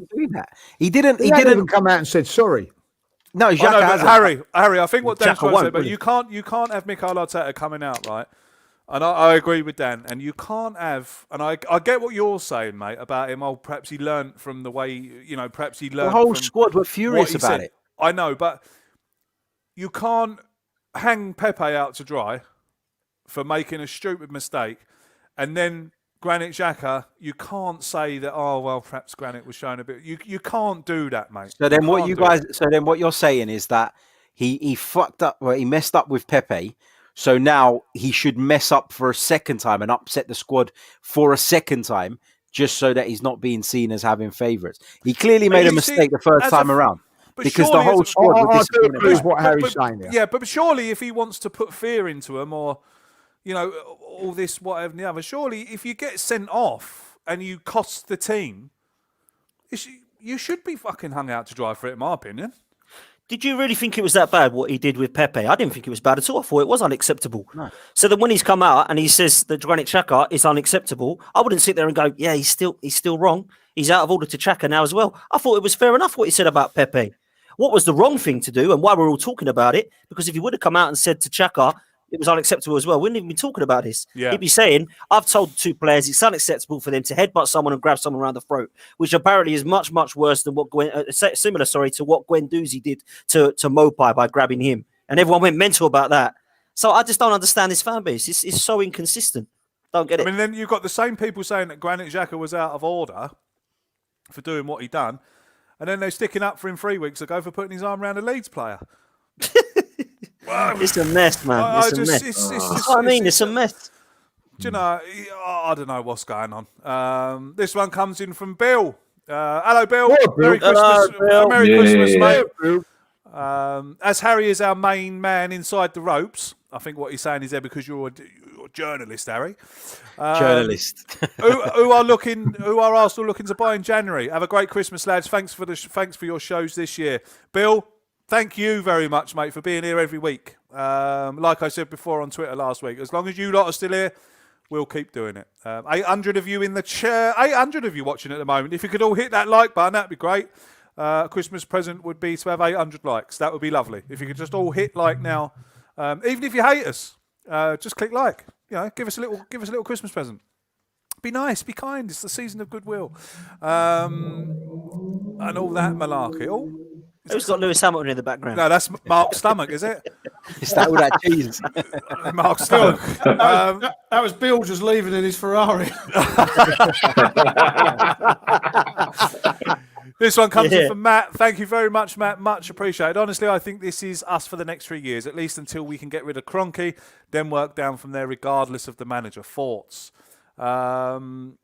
he didn't even come out and said sorry. No, Xhaka hasn't. Harry, I think what Dan's trying to say, but really. you can't have Mikel Arteta coming out, right? And I agree with Dan. And you can't have, and I get what you're saying, mate, about him. Oh, perhaps he learnt from the way, perhaps he learnt. The whole from squad were furious about it. I know, but you can't hang Pepe out to dry for making a stupid mistake, and then Granit Xhaka, you can't say that. Oh well, perhaps Granit was showing a bit. You can't do that, mate. So then what you're saying is that he fucked up. Well, he messed up with Pepe. So now he should mess up for a second time and upset the squad for a second time, just so that he's not being seen as having favourites. He clearly made a mistake the first time around. Because the whole squad I do agree with what Harry's saying there. Yeah, but surely if he wants to put fear into him or all this, whatever, and the other. Surely, if you get sent off and you cost the team, you should be fucking hung out to dry for it, in my opinion. Did you really think it was that bad, what he did with Pepe? I didn't think it was bad at all. I thought it was unacceptable. No. So then when he's come out and he says that Granit Xhaka is unacceptable, I wouldn't sit there and go, yeah, he's still wrong. He's out of order to Xhaka now as well. I thought it was fair enough what he said about Pepe. What was the wrong thing to do and why we're all talking about it? Because if he would have come out and said to Xhaka, it was unacceptable as well, we wouldn't even be talking about this. Yeah. He'd be saying, I've told two players it's unacceptable for them to headbutt someone and grab someone around the throat, which apparently is much, much worse than what similar to what Guendouzi did to Mopai by grabbing him. And everyone went mental about that. So I just don't understand this fan base. It's so inconsistent. Don't get it. I mean, then you've got the same people saying that Granit Xhaka was out of order for doing what he done, and then they're sticking up for him 3 weeks ago for putting his arm around a Leeds player. It's a mess, man. It's a mess. That's what I mean. It's a mess. Do you know? I don't know what's going on. This one comes in from Bill. Hello, Bill. Merry Christmas. Merry Christmas, mate. As Harry is our main man inside the ropes, I think what he's saying is there because you're a journalist, Harry. Journalist. who are Arsenal looking to buy in January? Have a great Christmas, lads. Thanks for your shows this year, Bill. Thank you very much, mate, for being here every week. Like I said before on Twitter last week, as long as you lot are still here, we'll keep doing it. 800 of you in the chair, 800 of you watching at the moment. If you could all hit that like button, that'd be great. Christmas present would be to have 800 likes. That would be lovely. If you could just all hit like now, Even if you hate us, just click like. Give us a little Christmas present. Be nice, be kind. It's the season of goodwill, and all that malarkey. Oh, Who's got Lewis Hamilton in the background? no, that's Mark's stomach, is it? Is that all that cheese? Mark's stomach. That was Bill just leaving in his Ferrari. This one comes in from Matt. Thank you very much, Matt. Much appreciated. Honestly, I think this is us for the next 3 years, at least until we can get rid of Kroenke, then work down from there, regardless of the manager. Thoughts? Nigel,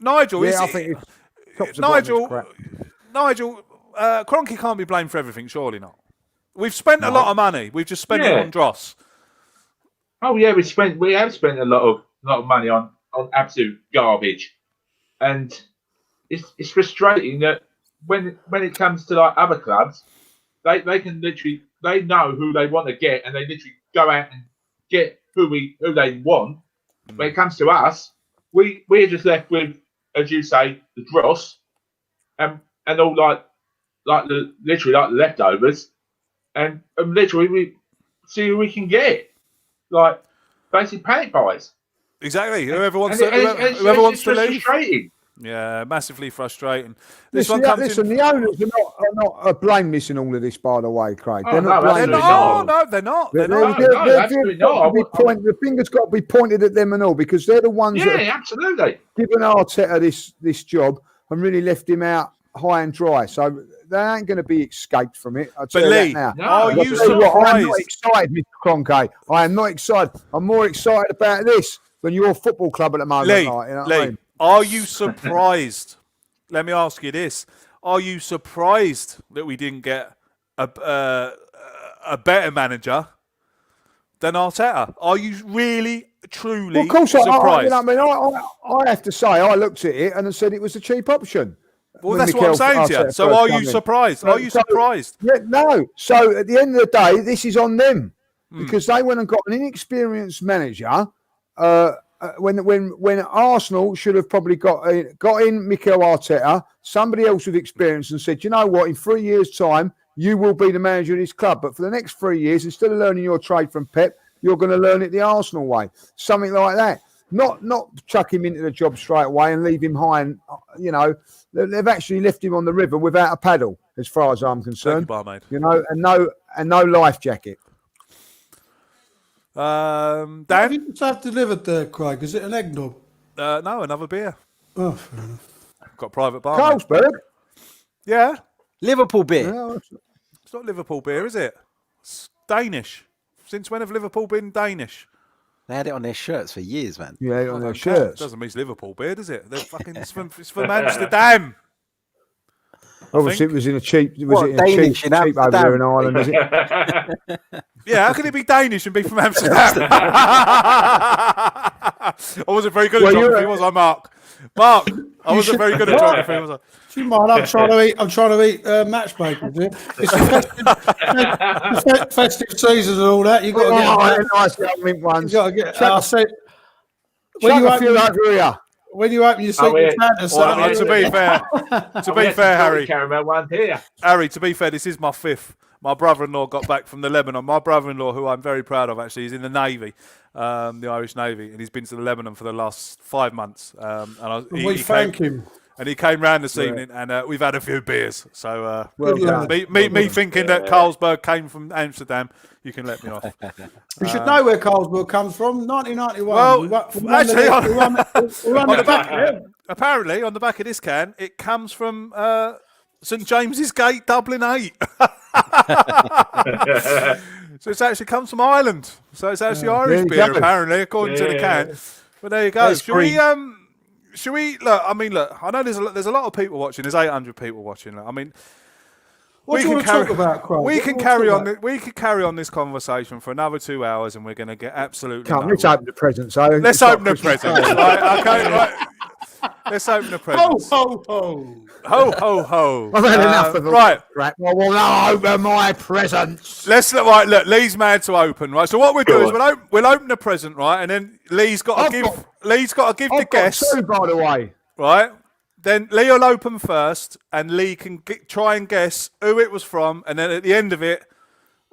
I think it's Nigel, Kroenke can't be blamed for everything, surely not. We've spent a lot of money. We've just spent it on dross. Oh yeah, we have spent a lot of money on absolute garbage, and it's frustrating that when it comes to like other clubs, they can literally they know who they want to get, and they literally go out and get who they want. When it comes to us, we're just left with, as you say, the dross, and all like the leftovers, and literally we see who we can get, like basically panic buys. Exactly. Whoever wants to leave. Frustrating. Yeah, massively frustrating. Listen, the owners are not blameless in all of this, by the way, Craig. Oh, they're not no, blameless. No, they're not. Absolutely not. The finger's got to be pointed at them and all, because they're the ones that have absolutely given Arteta this job and really left him out high and dry. So they ain't going to be escaped from it. I'll tell you Lee, that now. are you I'm not surprised? excited, Mr. Kroenke. I am not excited. I'm more excited about this than your football club at the moment. Lee, you know what I mean? Are you surprised? Let me ask you this: are you surprised that we didn't get a better manager than Arteta? Are you really, truly Well, of course, surprised? I have to say, I looked at it and I said it was a cheap option. Well, when that's what I'm Mikel saying to you. Arteta So first are come you in. surprised? Are you surprised? Yeah, no. So at the end of the day, this is on them because they went and got an inexperienced manager. When Arsenal should have probably got in Mikel Arteta, somebody else with experience, and said, you know what, in 3 years' time, you will be the manager of this club. But for the next 3 years, instead of learning your trade from Pep, you're going to learn it the Arsenal way. Something like that. Not chuck him into the job straight away and leave him high. And, they've actually left him on the river without a paddle, as far as I'm concerned. Thank you, barmaid. And no life jacket. Dan? Have you just have delivered there, Craig? Is it an eggnog? No, another beer. Oh, fair enough. Got a private bar. Carlsberg? Yeah. Liverpool beer. Yeah, It's not Liverpool beer, is it? It's Danish. Since when have Liverpool been Danish? They had it on their shirts for years, man. yeah, on their shirts. Doesn't mean it's Liverpool beer, does it? They're fucking. It's from Amsterdam. Obviously, it was in a cheap. Danish in cheap over Amsterdam? there in Ireland, is it? Yeah, how can it be Danish and be from Amsterdam? I wasn't very good at geography, was I, Mark? Mark, I wasn't very good at geography, was I? Do you mind? I'm trying to eat matchmakers. Yeah? It's the festive season and all that. You got to get nice young mint ones. You got to get. When you open your secret Santa, To be fair, Harry. Caramel one here. Harry, to be fair, this is my fifth. My brother-in-law got back from the Lebanon. My brother-in-law, who I'm very proud of, actually, is in the Navy, the Irish Navy, and he's been to the Lebanon for the last 5 months. we thank him. And he came round this evening, and we've had a few beers. So done. me thinking that Carlsberg came from Amsterdam, you can let me off. You should know where Carlsberg comes from. 1991. Well, apparently, on the back of this can, it comes from St James's Gate, Dublin 8. So it actually comes from Ireland. So it's actually Irish beer, apparently, according to the can. But there you go. Should we look? I mean, look. I know there's a lot of people watching. There's 800 people watching. I mean, what do you want to talk about, Craig? We can carry on. We could carry on this conversation for another 2 hours, and we're going to get absolutely. Let's open the presents. Let's open the presents. Right, okay, right. Let's open the presents. Ho, ho, ho. Ho, ho, ho. I've had enough of the right. crap. I will now open my presents. Let's look. Right, look. Lee's mad to open. Right. So what we'll do is we'll open the present. Right, and then Lee's got to give the guests. Two, by the way. Right. Then Lee will open first, and Lee can try and guess who it was from, and then at the end of it,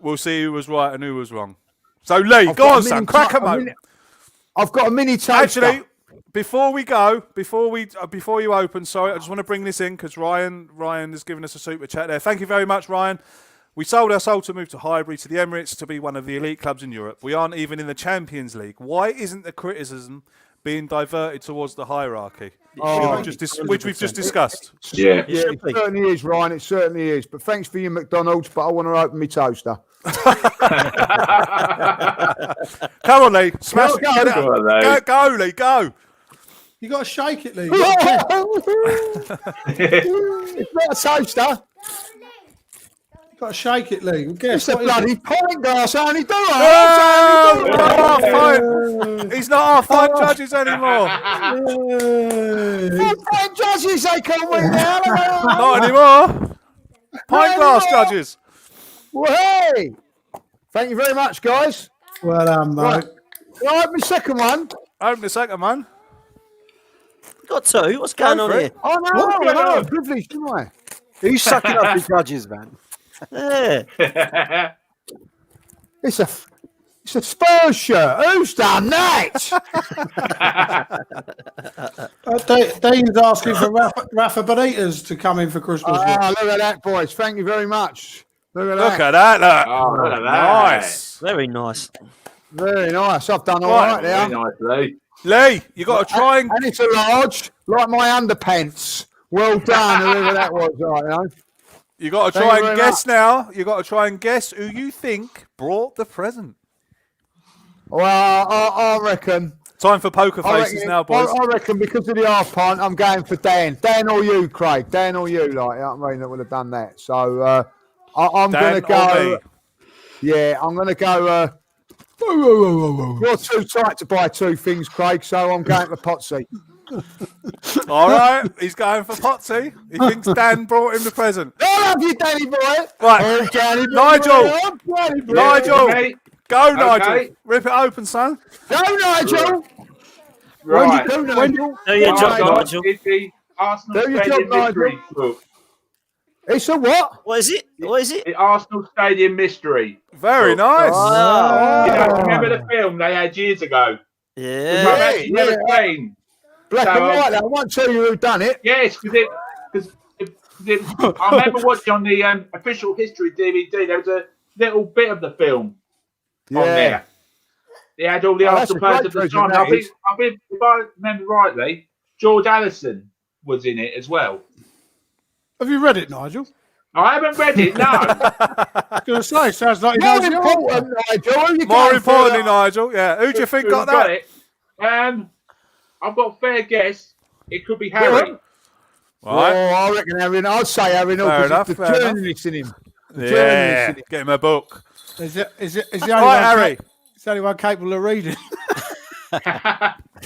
we'll see who was right and who was wrong. So Lee, I've go got on, a son, mini crack to- 'em a open. mini- I've got a mini toaster. Actually, before you open, sorry, I just want to bring this in because Ryan has given us a super chat there. Thank you very much, Ryan. We sold our soul to move to Highbury to the Emirates to be one of the elite clubs in Europe. We aren't even in the Champions League. Why isn't the criticism being diverted towards the hierarchy, which we've just discussed? Yeah. Yeah, it certainly is, Ryan. It certainly is. But thanks for your McDonald's, but I want to open my toaster. Come on, Lee. Smash Go, get it. Go on, Lee. Go, Lee, go. You got to shake it, Lee. It's not a toaster. You got to shake it, Lee. Guess It's a what is bloody it? pint glass, only do Oh, it. not half fine. He's not half fine judges anymore. Pint judges, they call me now. Not anymore. Pint glass judges. Well, hey. Thank you very much, guys. Well done, mate. Right. I have my second one. Open a second, man. Got two. What's going on for here? it. Oh, no, privileged, didn't I? Who's sucking up the judges, man? Yeah. It's a Spurs shirt. Who's done that? Dean's asking for Rafa Benitez to come in for Christmas. Look at that, boys. Thank you very much. Look at Look that. at that. Look. Oh, look at that. Nice. Very nice. Very nice. I've done all Right. right there. Very nice, Lee. Lee, you got to try and. And it's a large, like my underpants. Well done, whoever that was. Right, you know. You got to Thank try you and very guess now. You got to try and guess who you think brought the present. Well, I reckon. Time for poker I faces reckon, now, boys. I reckon because of the half pint, I'm going for Dan. Dan or you, Craig. Dan or you, like, you know what I mean, that would have done that. So I'm Dan going to go. or me? Yeah, I'm going to go. You're too tight to buy two things, Craig, so I'm going for Potsy. All right, he's going for Potsy. He thinks Dan brought him the present. I love you, Danny boy. Right, Oh, Danny boy. Nigel. Oh, Danny boy. Nigel, Mate. go, Okay. Nigel. Rip it open, son. Go, Nigel. Right. Go, Nigel. Do your job, Right, Nigel. it's the Arsenal Do your Stadium job, Mystery book. It's a what? What is it? What is it? The Arsenal Stadium Mystery. Very nice. Oh, You know, remember the film they had years ago? Which yeah. I've actually never seen. Black So, and white. I won't tell you who done it. Yes, because I remember watching on the official history DVD. There was a little bit of the film on there. They had all the Oh, that's Arsenal a players great at the version, time. that I think, if I remember rightly, George Allison was in it as well. Have you read it, Nigel? I haven't read it, no. I was going to say, sounds like he More knows the answer. important, Nigel. Who you More going for? importantly, Nigel. Yeah, who do you think Who's got that? it? I've got a fair guess. It could be Harry. Oh, Right. I reckon Aaron. I'd say Aaron Fair enough, because the fair enough. journalist in him. Yeah. Get him a book. Is the only Right, one Harry. It's the only one capable of reading.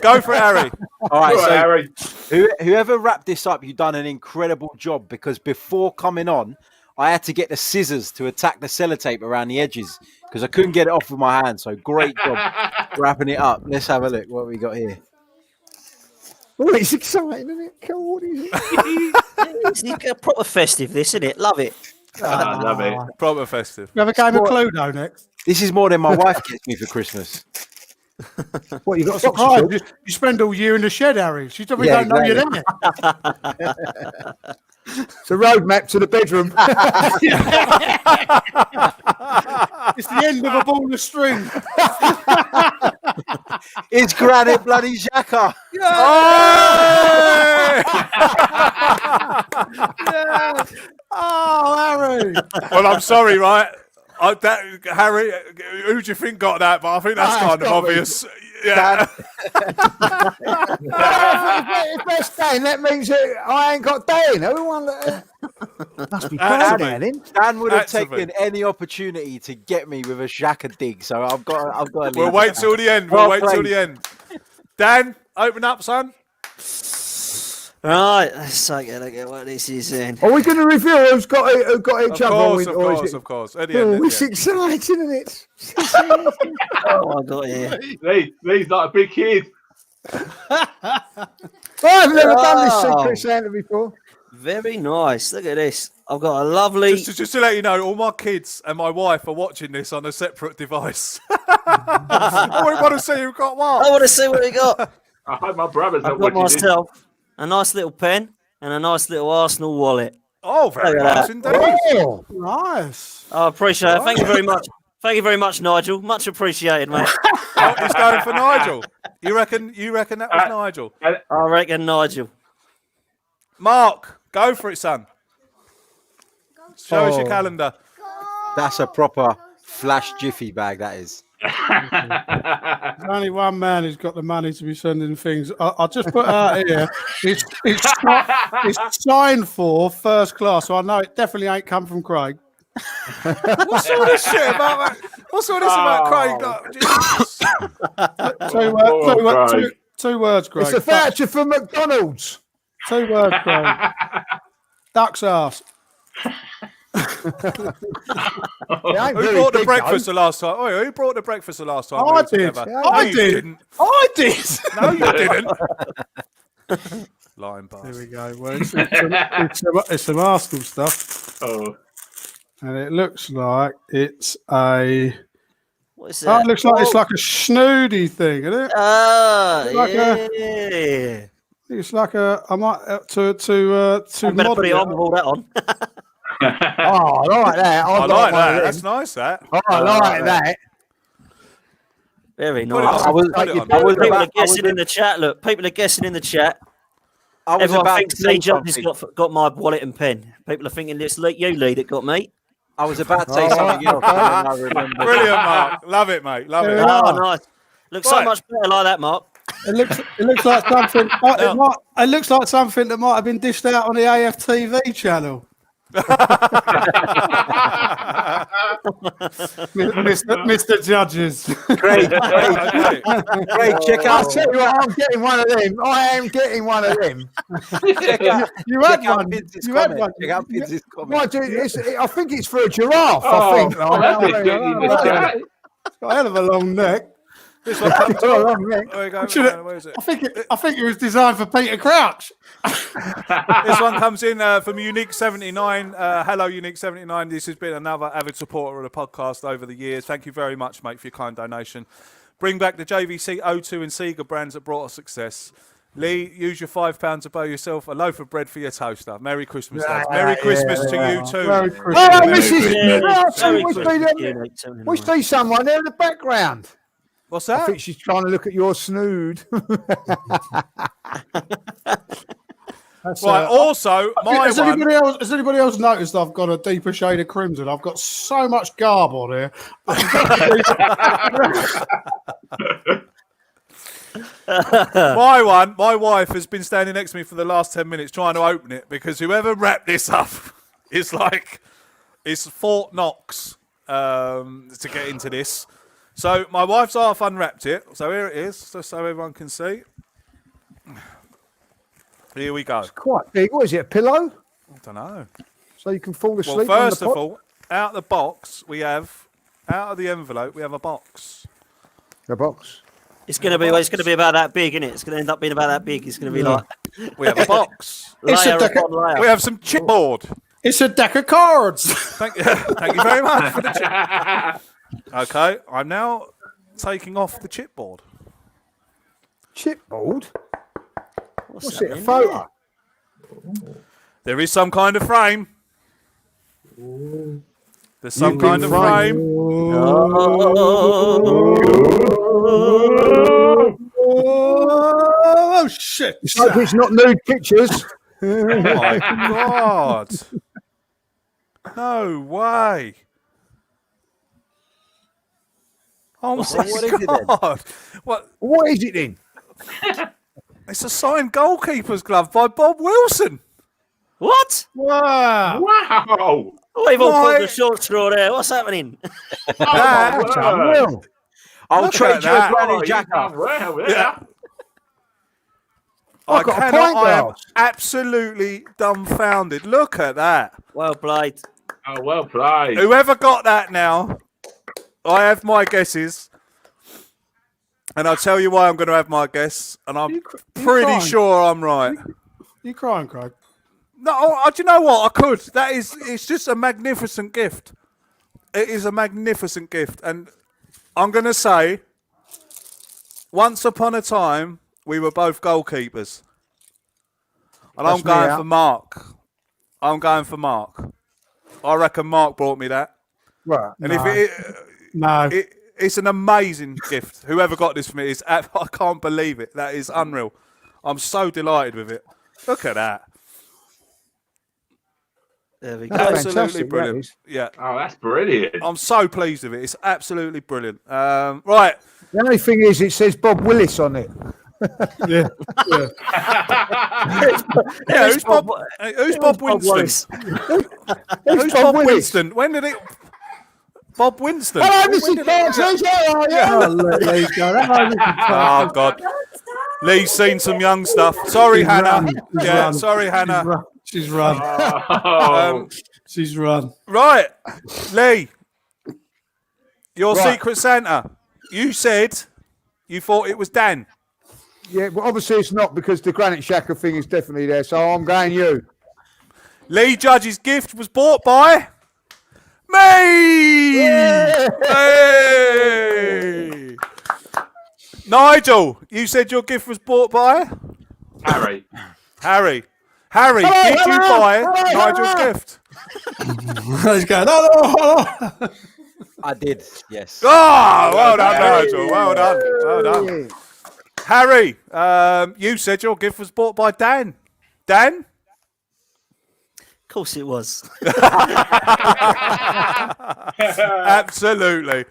Go for it, Harry. All right, All right, so Harry. whoever wrapped this up, you've done an incredible job because before coming on, I had to get the scissors to attack the sellotape around the edges because I couldn't get it off with my hand. So great job wrapping it up. Let's have a look what we got here. Oh, it's exciting, isn't it? Come on, is it? It's proper festive, this, isn't it? Love it. I love it. Proper festive. You have a game of Cluedo next. This is more than my wife gets me for Christmas. What, you got a Surprised. box? You spend all year in the shed, Harry. She probably Yeah, don't know you're there. It's a roadmap to the bedroom. It's the end of a ball of string. It's Granite Bloody Xhaka. Oh, Harry. Well, I'm sorry, right? Harry, who do you think got that? But I think that's kind of got me. obvious. Yeah. If that's Dan, that means that I ain't got Dan. Everyone must be proud of Anthony. Dan. Dan would have Activate. taken any opportunity to get me with a Xhaka dig. So I've got to We'll leave wait it. till the end. Well We'll wait till played. the end. Dan, open up, son. Right, let's take a look at what this is then. Are we going to reveal who got each Of other? course, or of is course, it- of course. At the end. Oh, at it's the end. exciting, isn't it? Oh, I got here. Lee's like a big kid. I've never done this Oh. Secret Santa before. Very nice. Look at this. I've got a lovely. Just to let you know, all my kids and my wife are watching this on a separate device. I want to see who got what. I want to see what he got. I hope my brother's I've not got watching this. myself a nice little pen and a nice little Arsenal wallet. Oh, very Look at nice that. indeed. Oh, nice. I appreciate it. Thank you very much. Thank you very much, Nigel. Much appreciated, mate. Oh, he's going for Nigel. You reckon that was Nigel? I reckon Nigel. Mark, go for it, son. Show us your calendar. That's a proper flash jiffy bag, that is. There's only one man who's got the money to be sending things. I'll just put it out here. It's signed for first class, so I know it definitely ain't come from Craig. What's all this shit about? What's all this about Craig? Two words, Craig. It's a voucher for McDonald's. 2 words, Craig. Duck's ass. Who brought the breakfast the last time? Oh, who brought the breakfast the last time? I did. I did. I did. No, you didn't. Lying bastard. There we go. Well, it's some Arsenal stuff. Oh. And it looks like it's a. What is Oh, that? it looks like it's like a snooty thing, isn't it? Like yeah. It's like a. I might to I better model put it on with all that on. Oh, I like that. I like that. That's nice. That. I like that. Very Put it nice. on. Put it on. People are guessing in the chat. Look, people are guessing in the chat. I was Everyone about thinks to say Lee Judge something. has got my wallet and pen. People are thinking it's you, Lee, that got me. I was about to say something else, and then I remembered. Brilliant, Mark. Love it, mate. Love it. Oh, nice. Looks so Right. much better like that, Mark. It looks like something. It looks like something that might have been dished out on the AFTV channel. Mr. Judges. Craig, check I'll out. tell you what, I'm getting one of them. I am getting one of them. You had Check out one. Pids' You had comment. one. Check out Pids' comment. Why do I think it's for a giraffe. I think. that's it, getting this guy. It's got a hell of a long neck. This one comes It's got a long neck. There we go. Where is it? I think it was designed for Peter Crouch. This one comes in from Unique 79. Hello, Unique 79. This has been another avid supporter of the podcast over the years. Thank you very much, mate, for your kind donation. Bring back the JVC, O2 and Sega brands that brought us success. Lee, use your £5 to buy yourself a loaf of bread for your toaster. Merry Christmas, lads. Merry Christmas to you too. Merry Oh, Christmas. We see someone there in the background. What's I that? think she's trying to look at your snood. Right, also, my Has one... anybody else noticed I've got a deeper shade of crimson? I've got so much garb on here. My wife has been standing next to me for the last 10 minutes trying to open it because whoever wrapped this up is like, it's Fort Knox to get into this. So my wife's half unwrapped it. So here it is, just so everyone can see. Here we go. Quite big. What is it, a pillow? I don't know. So you can fall Well, asleep first on of the all, out of the box, out of the envelope, we have a box. The box. It's going to be about that big, isn't it? It's going to end up being about that big. It's going to be like We have a box. It's a layer deck- upon layer. We have some chipboard. It's a deck of cards. Thank you very much for the chip. Okay, I'm now taking off the chipboard. Chipboard? What's that it, a in photo? There is some kind of frame. There's some kind of frame. Oh shit! It's like it's not nude pictures. Oh my God. No way. Oh What's my this? What is it then? God. What? What is it then? It's a signed goalkeeper's glove by Bob Wilson. What? Wow! Wow! We've all My- pulled the short straw there. What's happening? That's unreal. I'll Look trade at you a that. granny jacket. Yeah. I've got a pint I am glass. absolutely dumbfounded. Look at that. Well played. Oh, well played. Whoever got that now, I have my guesses. And I'll tell you why I'm going to have my guess. And I'm You pretty crying? sure I'm right. You crying, Craig? No, do you know what? I could. It's just a magnificent gift. It is a magnificent gift. And I'm going to say, once upon a time, we were both goalkeepers. And That's I'm going me, for Mark. I'm going for Mark. I reckon Mark brought me that. Right. And No. it's an amazing gift. Whoever got this for me I can't believe it. That is unreal. I'm so delighted with it. Look at that. There we That's go. Absolutely fantastic, that brilliant. is. Yeah. Oh, that's brilliant. I'm so pleased with it. It's absolutely brilliant. Right. The only thing is, it says Bob Willis on it. Yeah. Yeah, who's Bob Winston? Who's Bob Winston? When did it? Bob Winston. Hello, Mrs. Barnes. How are you? Oh, Lee's going, "Hello, Mr. Oh God. Lee's seen some young stuff. Sorry, Hannah. She's Yeah, run. sorry, Hannah. She's run. Oh, She's run. Right, Lee. Your Right. Secret Santa. You said you thought it was Dan. Yeah, but obviously it's not, because the Granite Shacker thing is definitely there. So I'm going you. Lee Judge's gift was bought by me. Hey! Nigel, you said your gift was bought by Harry. Harry. Harry, did you buy Nigel's gift? He's going, hello. I did, yes. Oh, well done, Nigel. Well done. Well done. Harry, you said your gift was bought by Dan. Dan? Of course it was. Absolutely.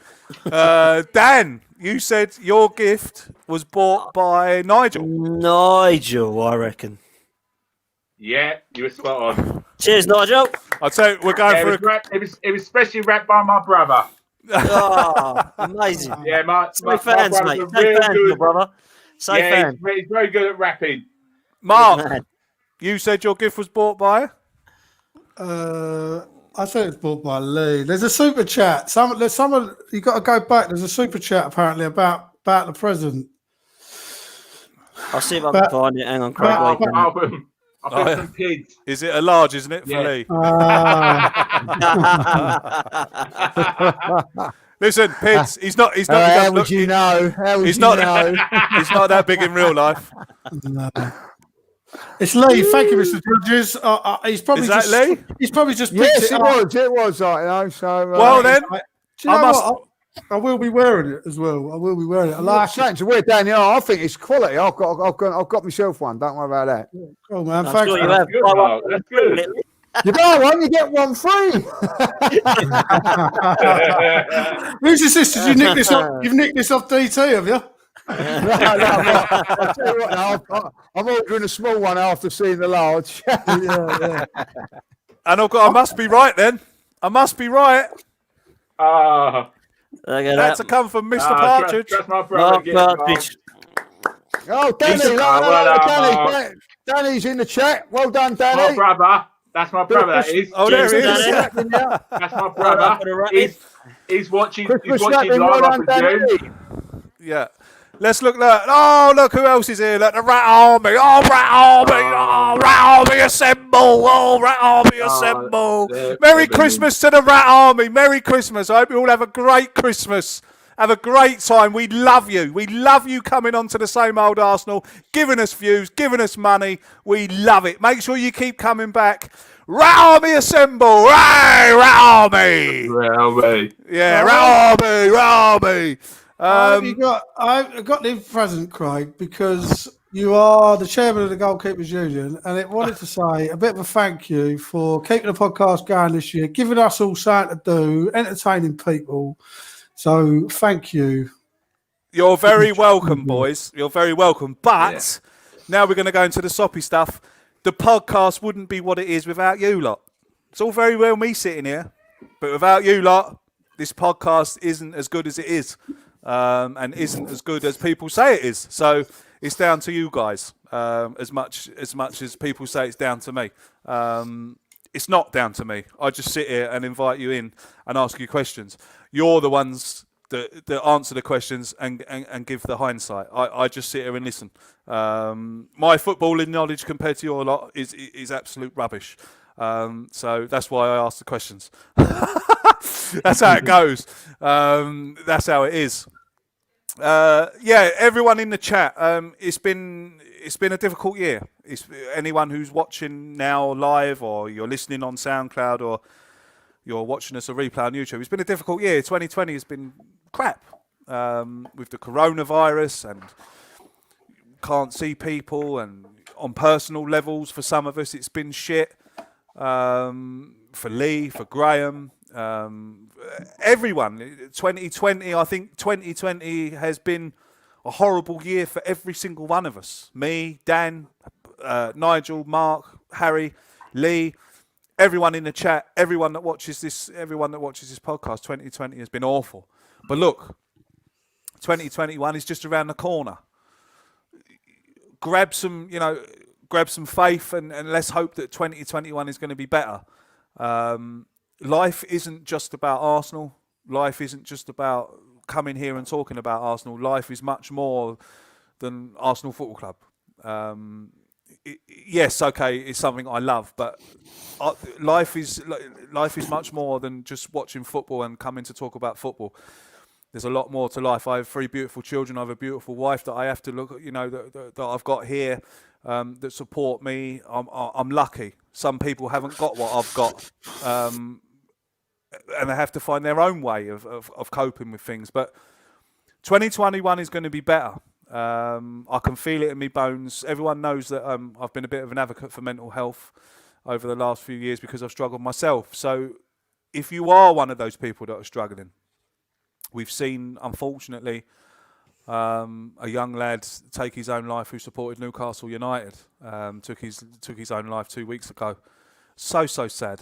Dan, you said your gift was bought by Nigel. Nigel, I reckon. Yeah, you were spot on. Cheers, Nigel. I'll tell you, we're going Yeah, for it was specially wrapped by my brother. Oh, amazing. Yeah, my Say fans, brother's mate. a Say real fans, good- your brother. Say yeah, fans. he's very good at rapping. Mark. Man. You said your gift was bought by? I think it's bought by Lee. There's a super chat. There's someone you got to go back. There's a super chat apparently about the present. I'll see if I can find it. Hang on, Craig. Half Wait, album. I Oh, think some kids. Is it a large, isn't it, for Yeah. Lee? Ah. Listen, Pids, he's not. He How doesn't would look. you know? How would He's you not. know? He's not that big in real life. No. It's Lee. Thank you, Mr. Judges. He's probably Is that just, Lee? He's probably just picked Yes, it it up. was. It was. You know. So. Well then, Do you know I must- what? I will be wearing it as well. I will be wearing it. I like it. saying to wear down the arm. I think it's quality. I've got myself one. Don't worry about that. Oh man, I'm thanks. sure you man. have. Good, Mark. That's good. You buy one, you get one free. Who's your sisters? You nicked this off. You've nicked this off DT, have you? No, I'll tell you what. Now, I'm ordering a small one after seeing the large. Yeah. and I must be right then. I must be right. Ah, Look at That's that. a come from Mr. trust Partridge. my brother. Mark Get it, Mark. Partridge. Oh, Danny, He's- well done, Mark. Danny, Danny's in the chat. Well done, My Danny. brother. That's my brother. That is. Oh, there he Cheers, is. Danny. That's my Well done brother. for the rugby. He's watching. Christmas He's watching wrapping. Well live, done, I presume. Danny. Yeah. Let's look. Look who else is here. Look, the Rat Army. Oh, Rat Army. Oh, Rat Army assemble. Oh, Rat Army assemble. they're Merry brilliant. Christmas to the Rat Army. Merry Christmas. I hope you all have a great Christmas. Have a great time. We love you. We love you coming on to the Same Old Arsenal, giving us views, giving us money. We love it. Make sure you keep coming back. Rat Army assemble. Hey, Rat Army. Railway. Yeah, Rat Army. Rat Army. I've got the present, Craig, because you are the chairman of the Goalkeepers Union, and it wanted to say a bit of a thank you for keeping the podcast going this year, giving us all something to do, entertaining people. So thank you. You're very welcome, boys. You're very welcome. But now we're going to go into the soppy stuff. The podcast wouldn't be what it is without you lot. It's all very well me sitting here, but without you lot, this podcast isn't as good as it is, and isn't as good as people say it is. So it's down to you guys, as much as people say it's down to me. It's not down to me. I just sit here and invite you in and ask you questions. You're the ones that answer the questions and give the hindsight. I just sit here and listen. My footballing knowledge compared to your lot is absolute rubbish. So that's why I ask the questions. That's how it goes. That's how it is. Everyone in the chat. It's been a difficult year. It's anyone who's watching now live, or you're listening on SoundCloud, or you're watching us a replay on YouTube. It's been a difficult year. 2020 has been crap with the coronavirus, and can't see people, and on personal levels for some of us it's been shit. For Lee, for Graham, everyone. 2020, I think 2020 has been a horrible year for every single one of us. Me, Dan, Nigel, Mark, Harry, Lee, everyone in the chat, everyone that watches this podcast. 2020 has been awful. But look, 2021 is just around the corner. Grab some faith, and let's hope that 2021 is going to be better. Life isn't just about Arsenal. Life isn't just about coming here and talking about Arsenal. Life is much more than Arsenal Football Club. Yes, okay, it's something I love, but life is much more than just watching football and coming to talk about football. There's a lot more to life. I have 3 beautiful children. I have a beautiful wife that I have to look at, that I've got here, that support me. I'm lucky. Some people haven't got what I've got, and they have to find their own way of coping with things. But 2021 is going to be better. I can feel it in my bones. Everyone knows that I've been a bit of an advocate for mental health over the last few years because I've struggled myself. So if you are one of those people that are struggling, we've seen, unfortunately, a young lad take his own life who supported Newcastle United. Took his own life 2 weeks ago. So sad.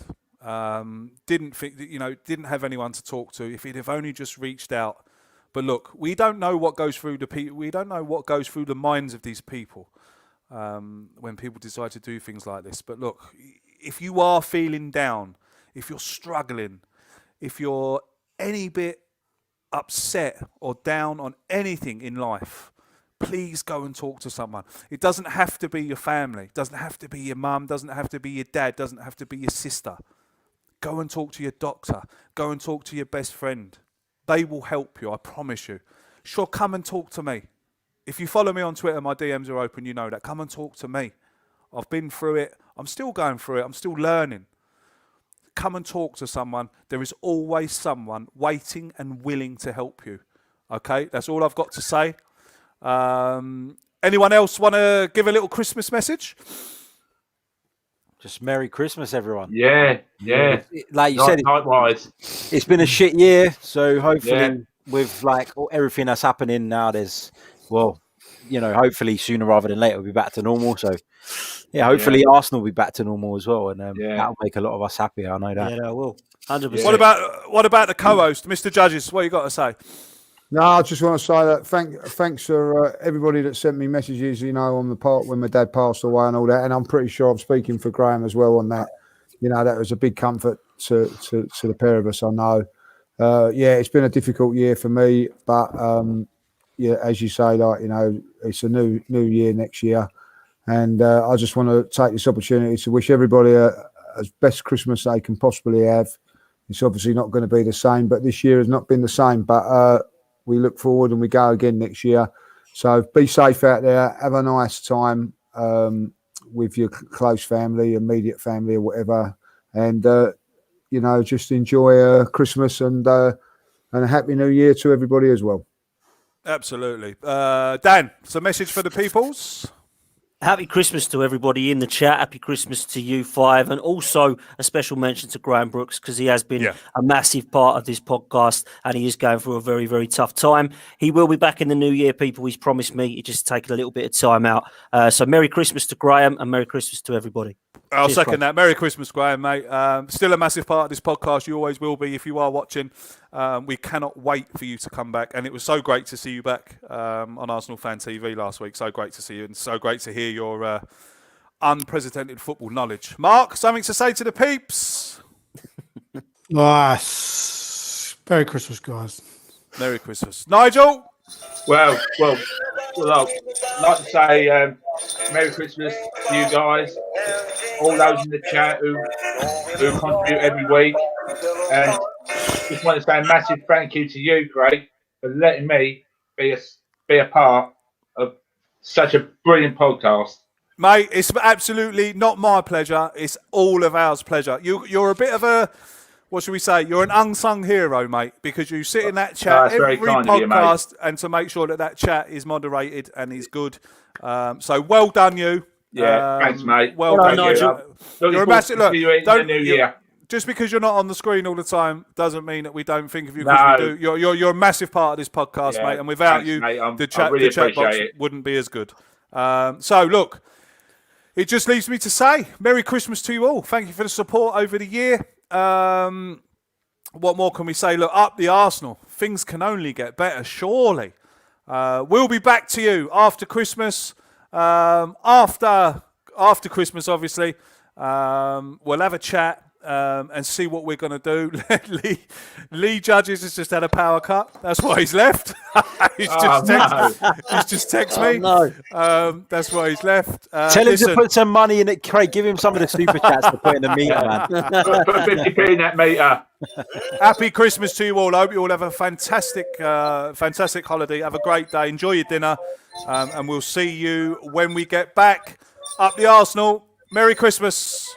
Didn't have anyone to talk to. If he'd have only just reached out. But look, we don't know what goes through the minds of these people when people decide to do things like this. But look, if you are feeling down, if you're struggling, if you're any bit upset or down on anything in life, please go and talk to someone. It doesn't have to be your family. It doesn't have to be your mum. Doesn't have to be your dad. Doesn't have to be your sister. Go and talk to your doctor. Go and talk to your best friend. They will help you, I promise you. Sure, come and talk to me. If you follow me on Twitter, my DMs are open, you know that. Come and talk to me. I've been through it. I'm still going through it. I'm still learning. Come and talk to someone. There is always someone waiting and willing to help you. Okay, that's all I've got to say. Anyone else want to give a little Christmas message? Just Merry Christmas, everyone. Yeah. Like you said, likewise. It's been a shit year. So hopefully, with everything that's happening now, hopefully sooner rather than later we'll be back to normal. So hopefully Arsenal will be back to normal as well, and that'll make a lot of us happy. I know that. Yeah, that will. 100%. What about the co-host, Mr. Judges? What you got to say? No, I just want to say that thanks for everybody that sent me messages, on the part when my dad passed away and all that. And I'm pretty sure I'm speaking for Graham as well on that. That was a big comfort to the pair of us, I know. It's been a difficult year for me, but as you say, it's a new year next year. And I just want to take this opportunity to wish everybody as best Christmas they can possibly have. It's obviously not going to be the same, but this year has not been the same. But we look forward and we go again next year. So be safe out there. Have a nice time with your close family, immediate family or whatever. And, just enjoy Christmas and a Happy New Year to everybody as well. Absolutely. Dan, it's a message for the peoples. Happy Christmas to everybody in the chat. Happy Christmas to you 5, and also a special mention to Graham Brooks because he has been a massive part of this podcast and he is going through a very, very tough time. He will be back in the new year, people. He's promised me. He's just taken a little bit of time out. So Merry Christmas to Graham and Merry Christmas to everybody. I'll second that. Merry Christmas, Graham, mate. Still a massive part of this podcast. You always will be if you are watching. We cannot wait for you to come back. And it was so great to see you back on Arsenal Fan TV last week. So great to see you and so great to hear your unprecedented football knowledge. Mark, something to say to the peeps? Nice. Merry Christmas, guys. Merry Christmas. Nigel? Well, I'd like to say Merry Christmas to you guys, all those in the chat who contribute every week, and just want to say a massive thank you to you, Craig, for letting me be a part of such a brilliant podcast. Mate, it's absolutely not my pleasure. It's all of ours pleasure. You're a bit of a, what should we say? You're an unsung hero, mate, because you sit in that chat That's very every kind of you, mate. podcast and to make sure that chat is moderated and is good. So well done, you. Yeah, thanks, mate. Well Well done, done, you. Nigel. You're a massive look. In the new year. Just because you're not on the screen all the time doesn't mean that we don't think of you. Because we do. You're a massive part of this podcast, Yeah, mate. And without thanks, you, mate. the I really chat box appreciate it. wouldn't be as good. So look, it just leaves me to say Merry Christmas to you all. Thank you for the support over the year. What more can we say? Look, up the Arsenal. Things can only get better, surely. We'll be back to you after Christmas. After Christmas, obviously. We'll have a chat and see what we're going to do. Lee Judges has just had a power cut. That's why he's left. he's just text me. That's why he's left. Tell him to put some money in it, Craig. Give him some of the super chats to put in the meter, man. Put 50p in that meter. Happy Christmas to you all. I hope you all have a fantastic holiday. Have a great day. Enjoy your dinner. And we'll see you when we get back. Up the Arsenal. Merry Christmas.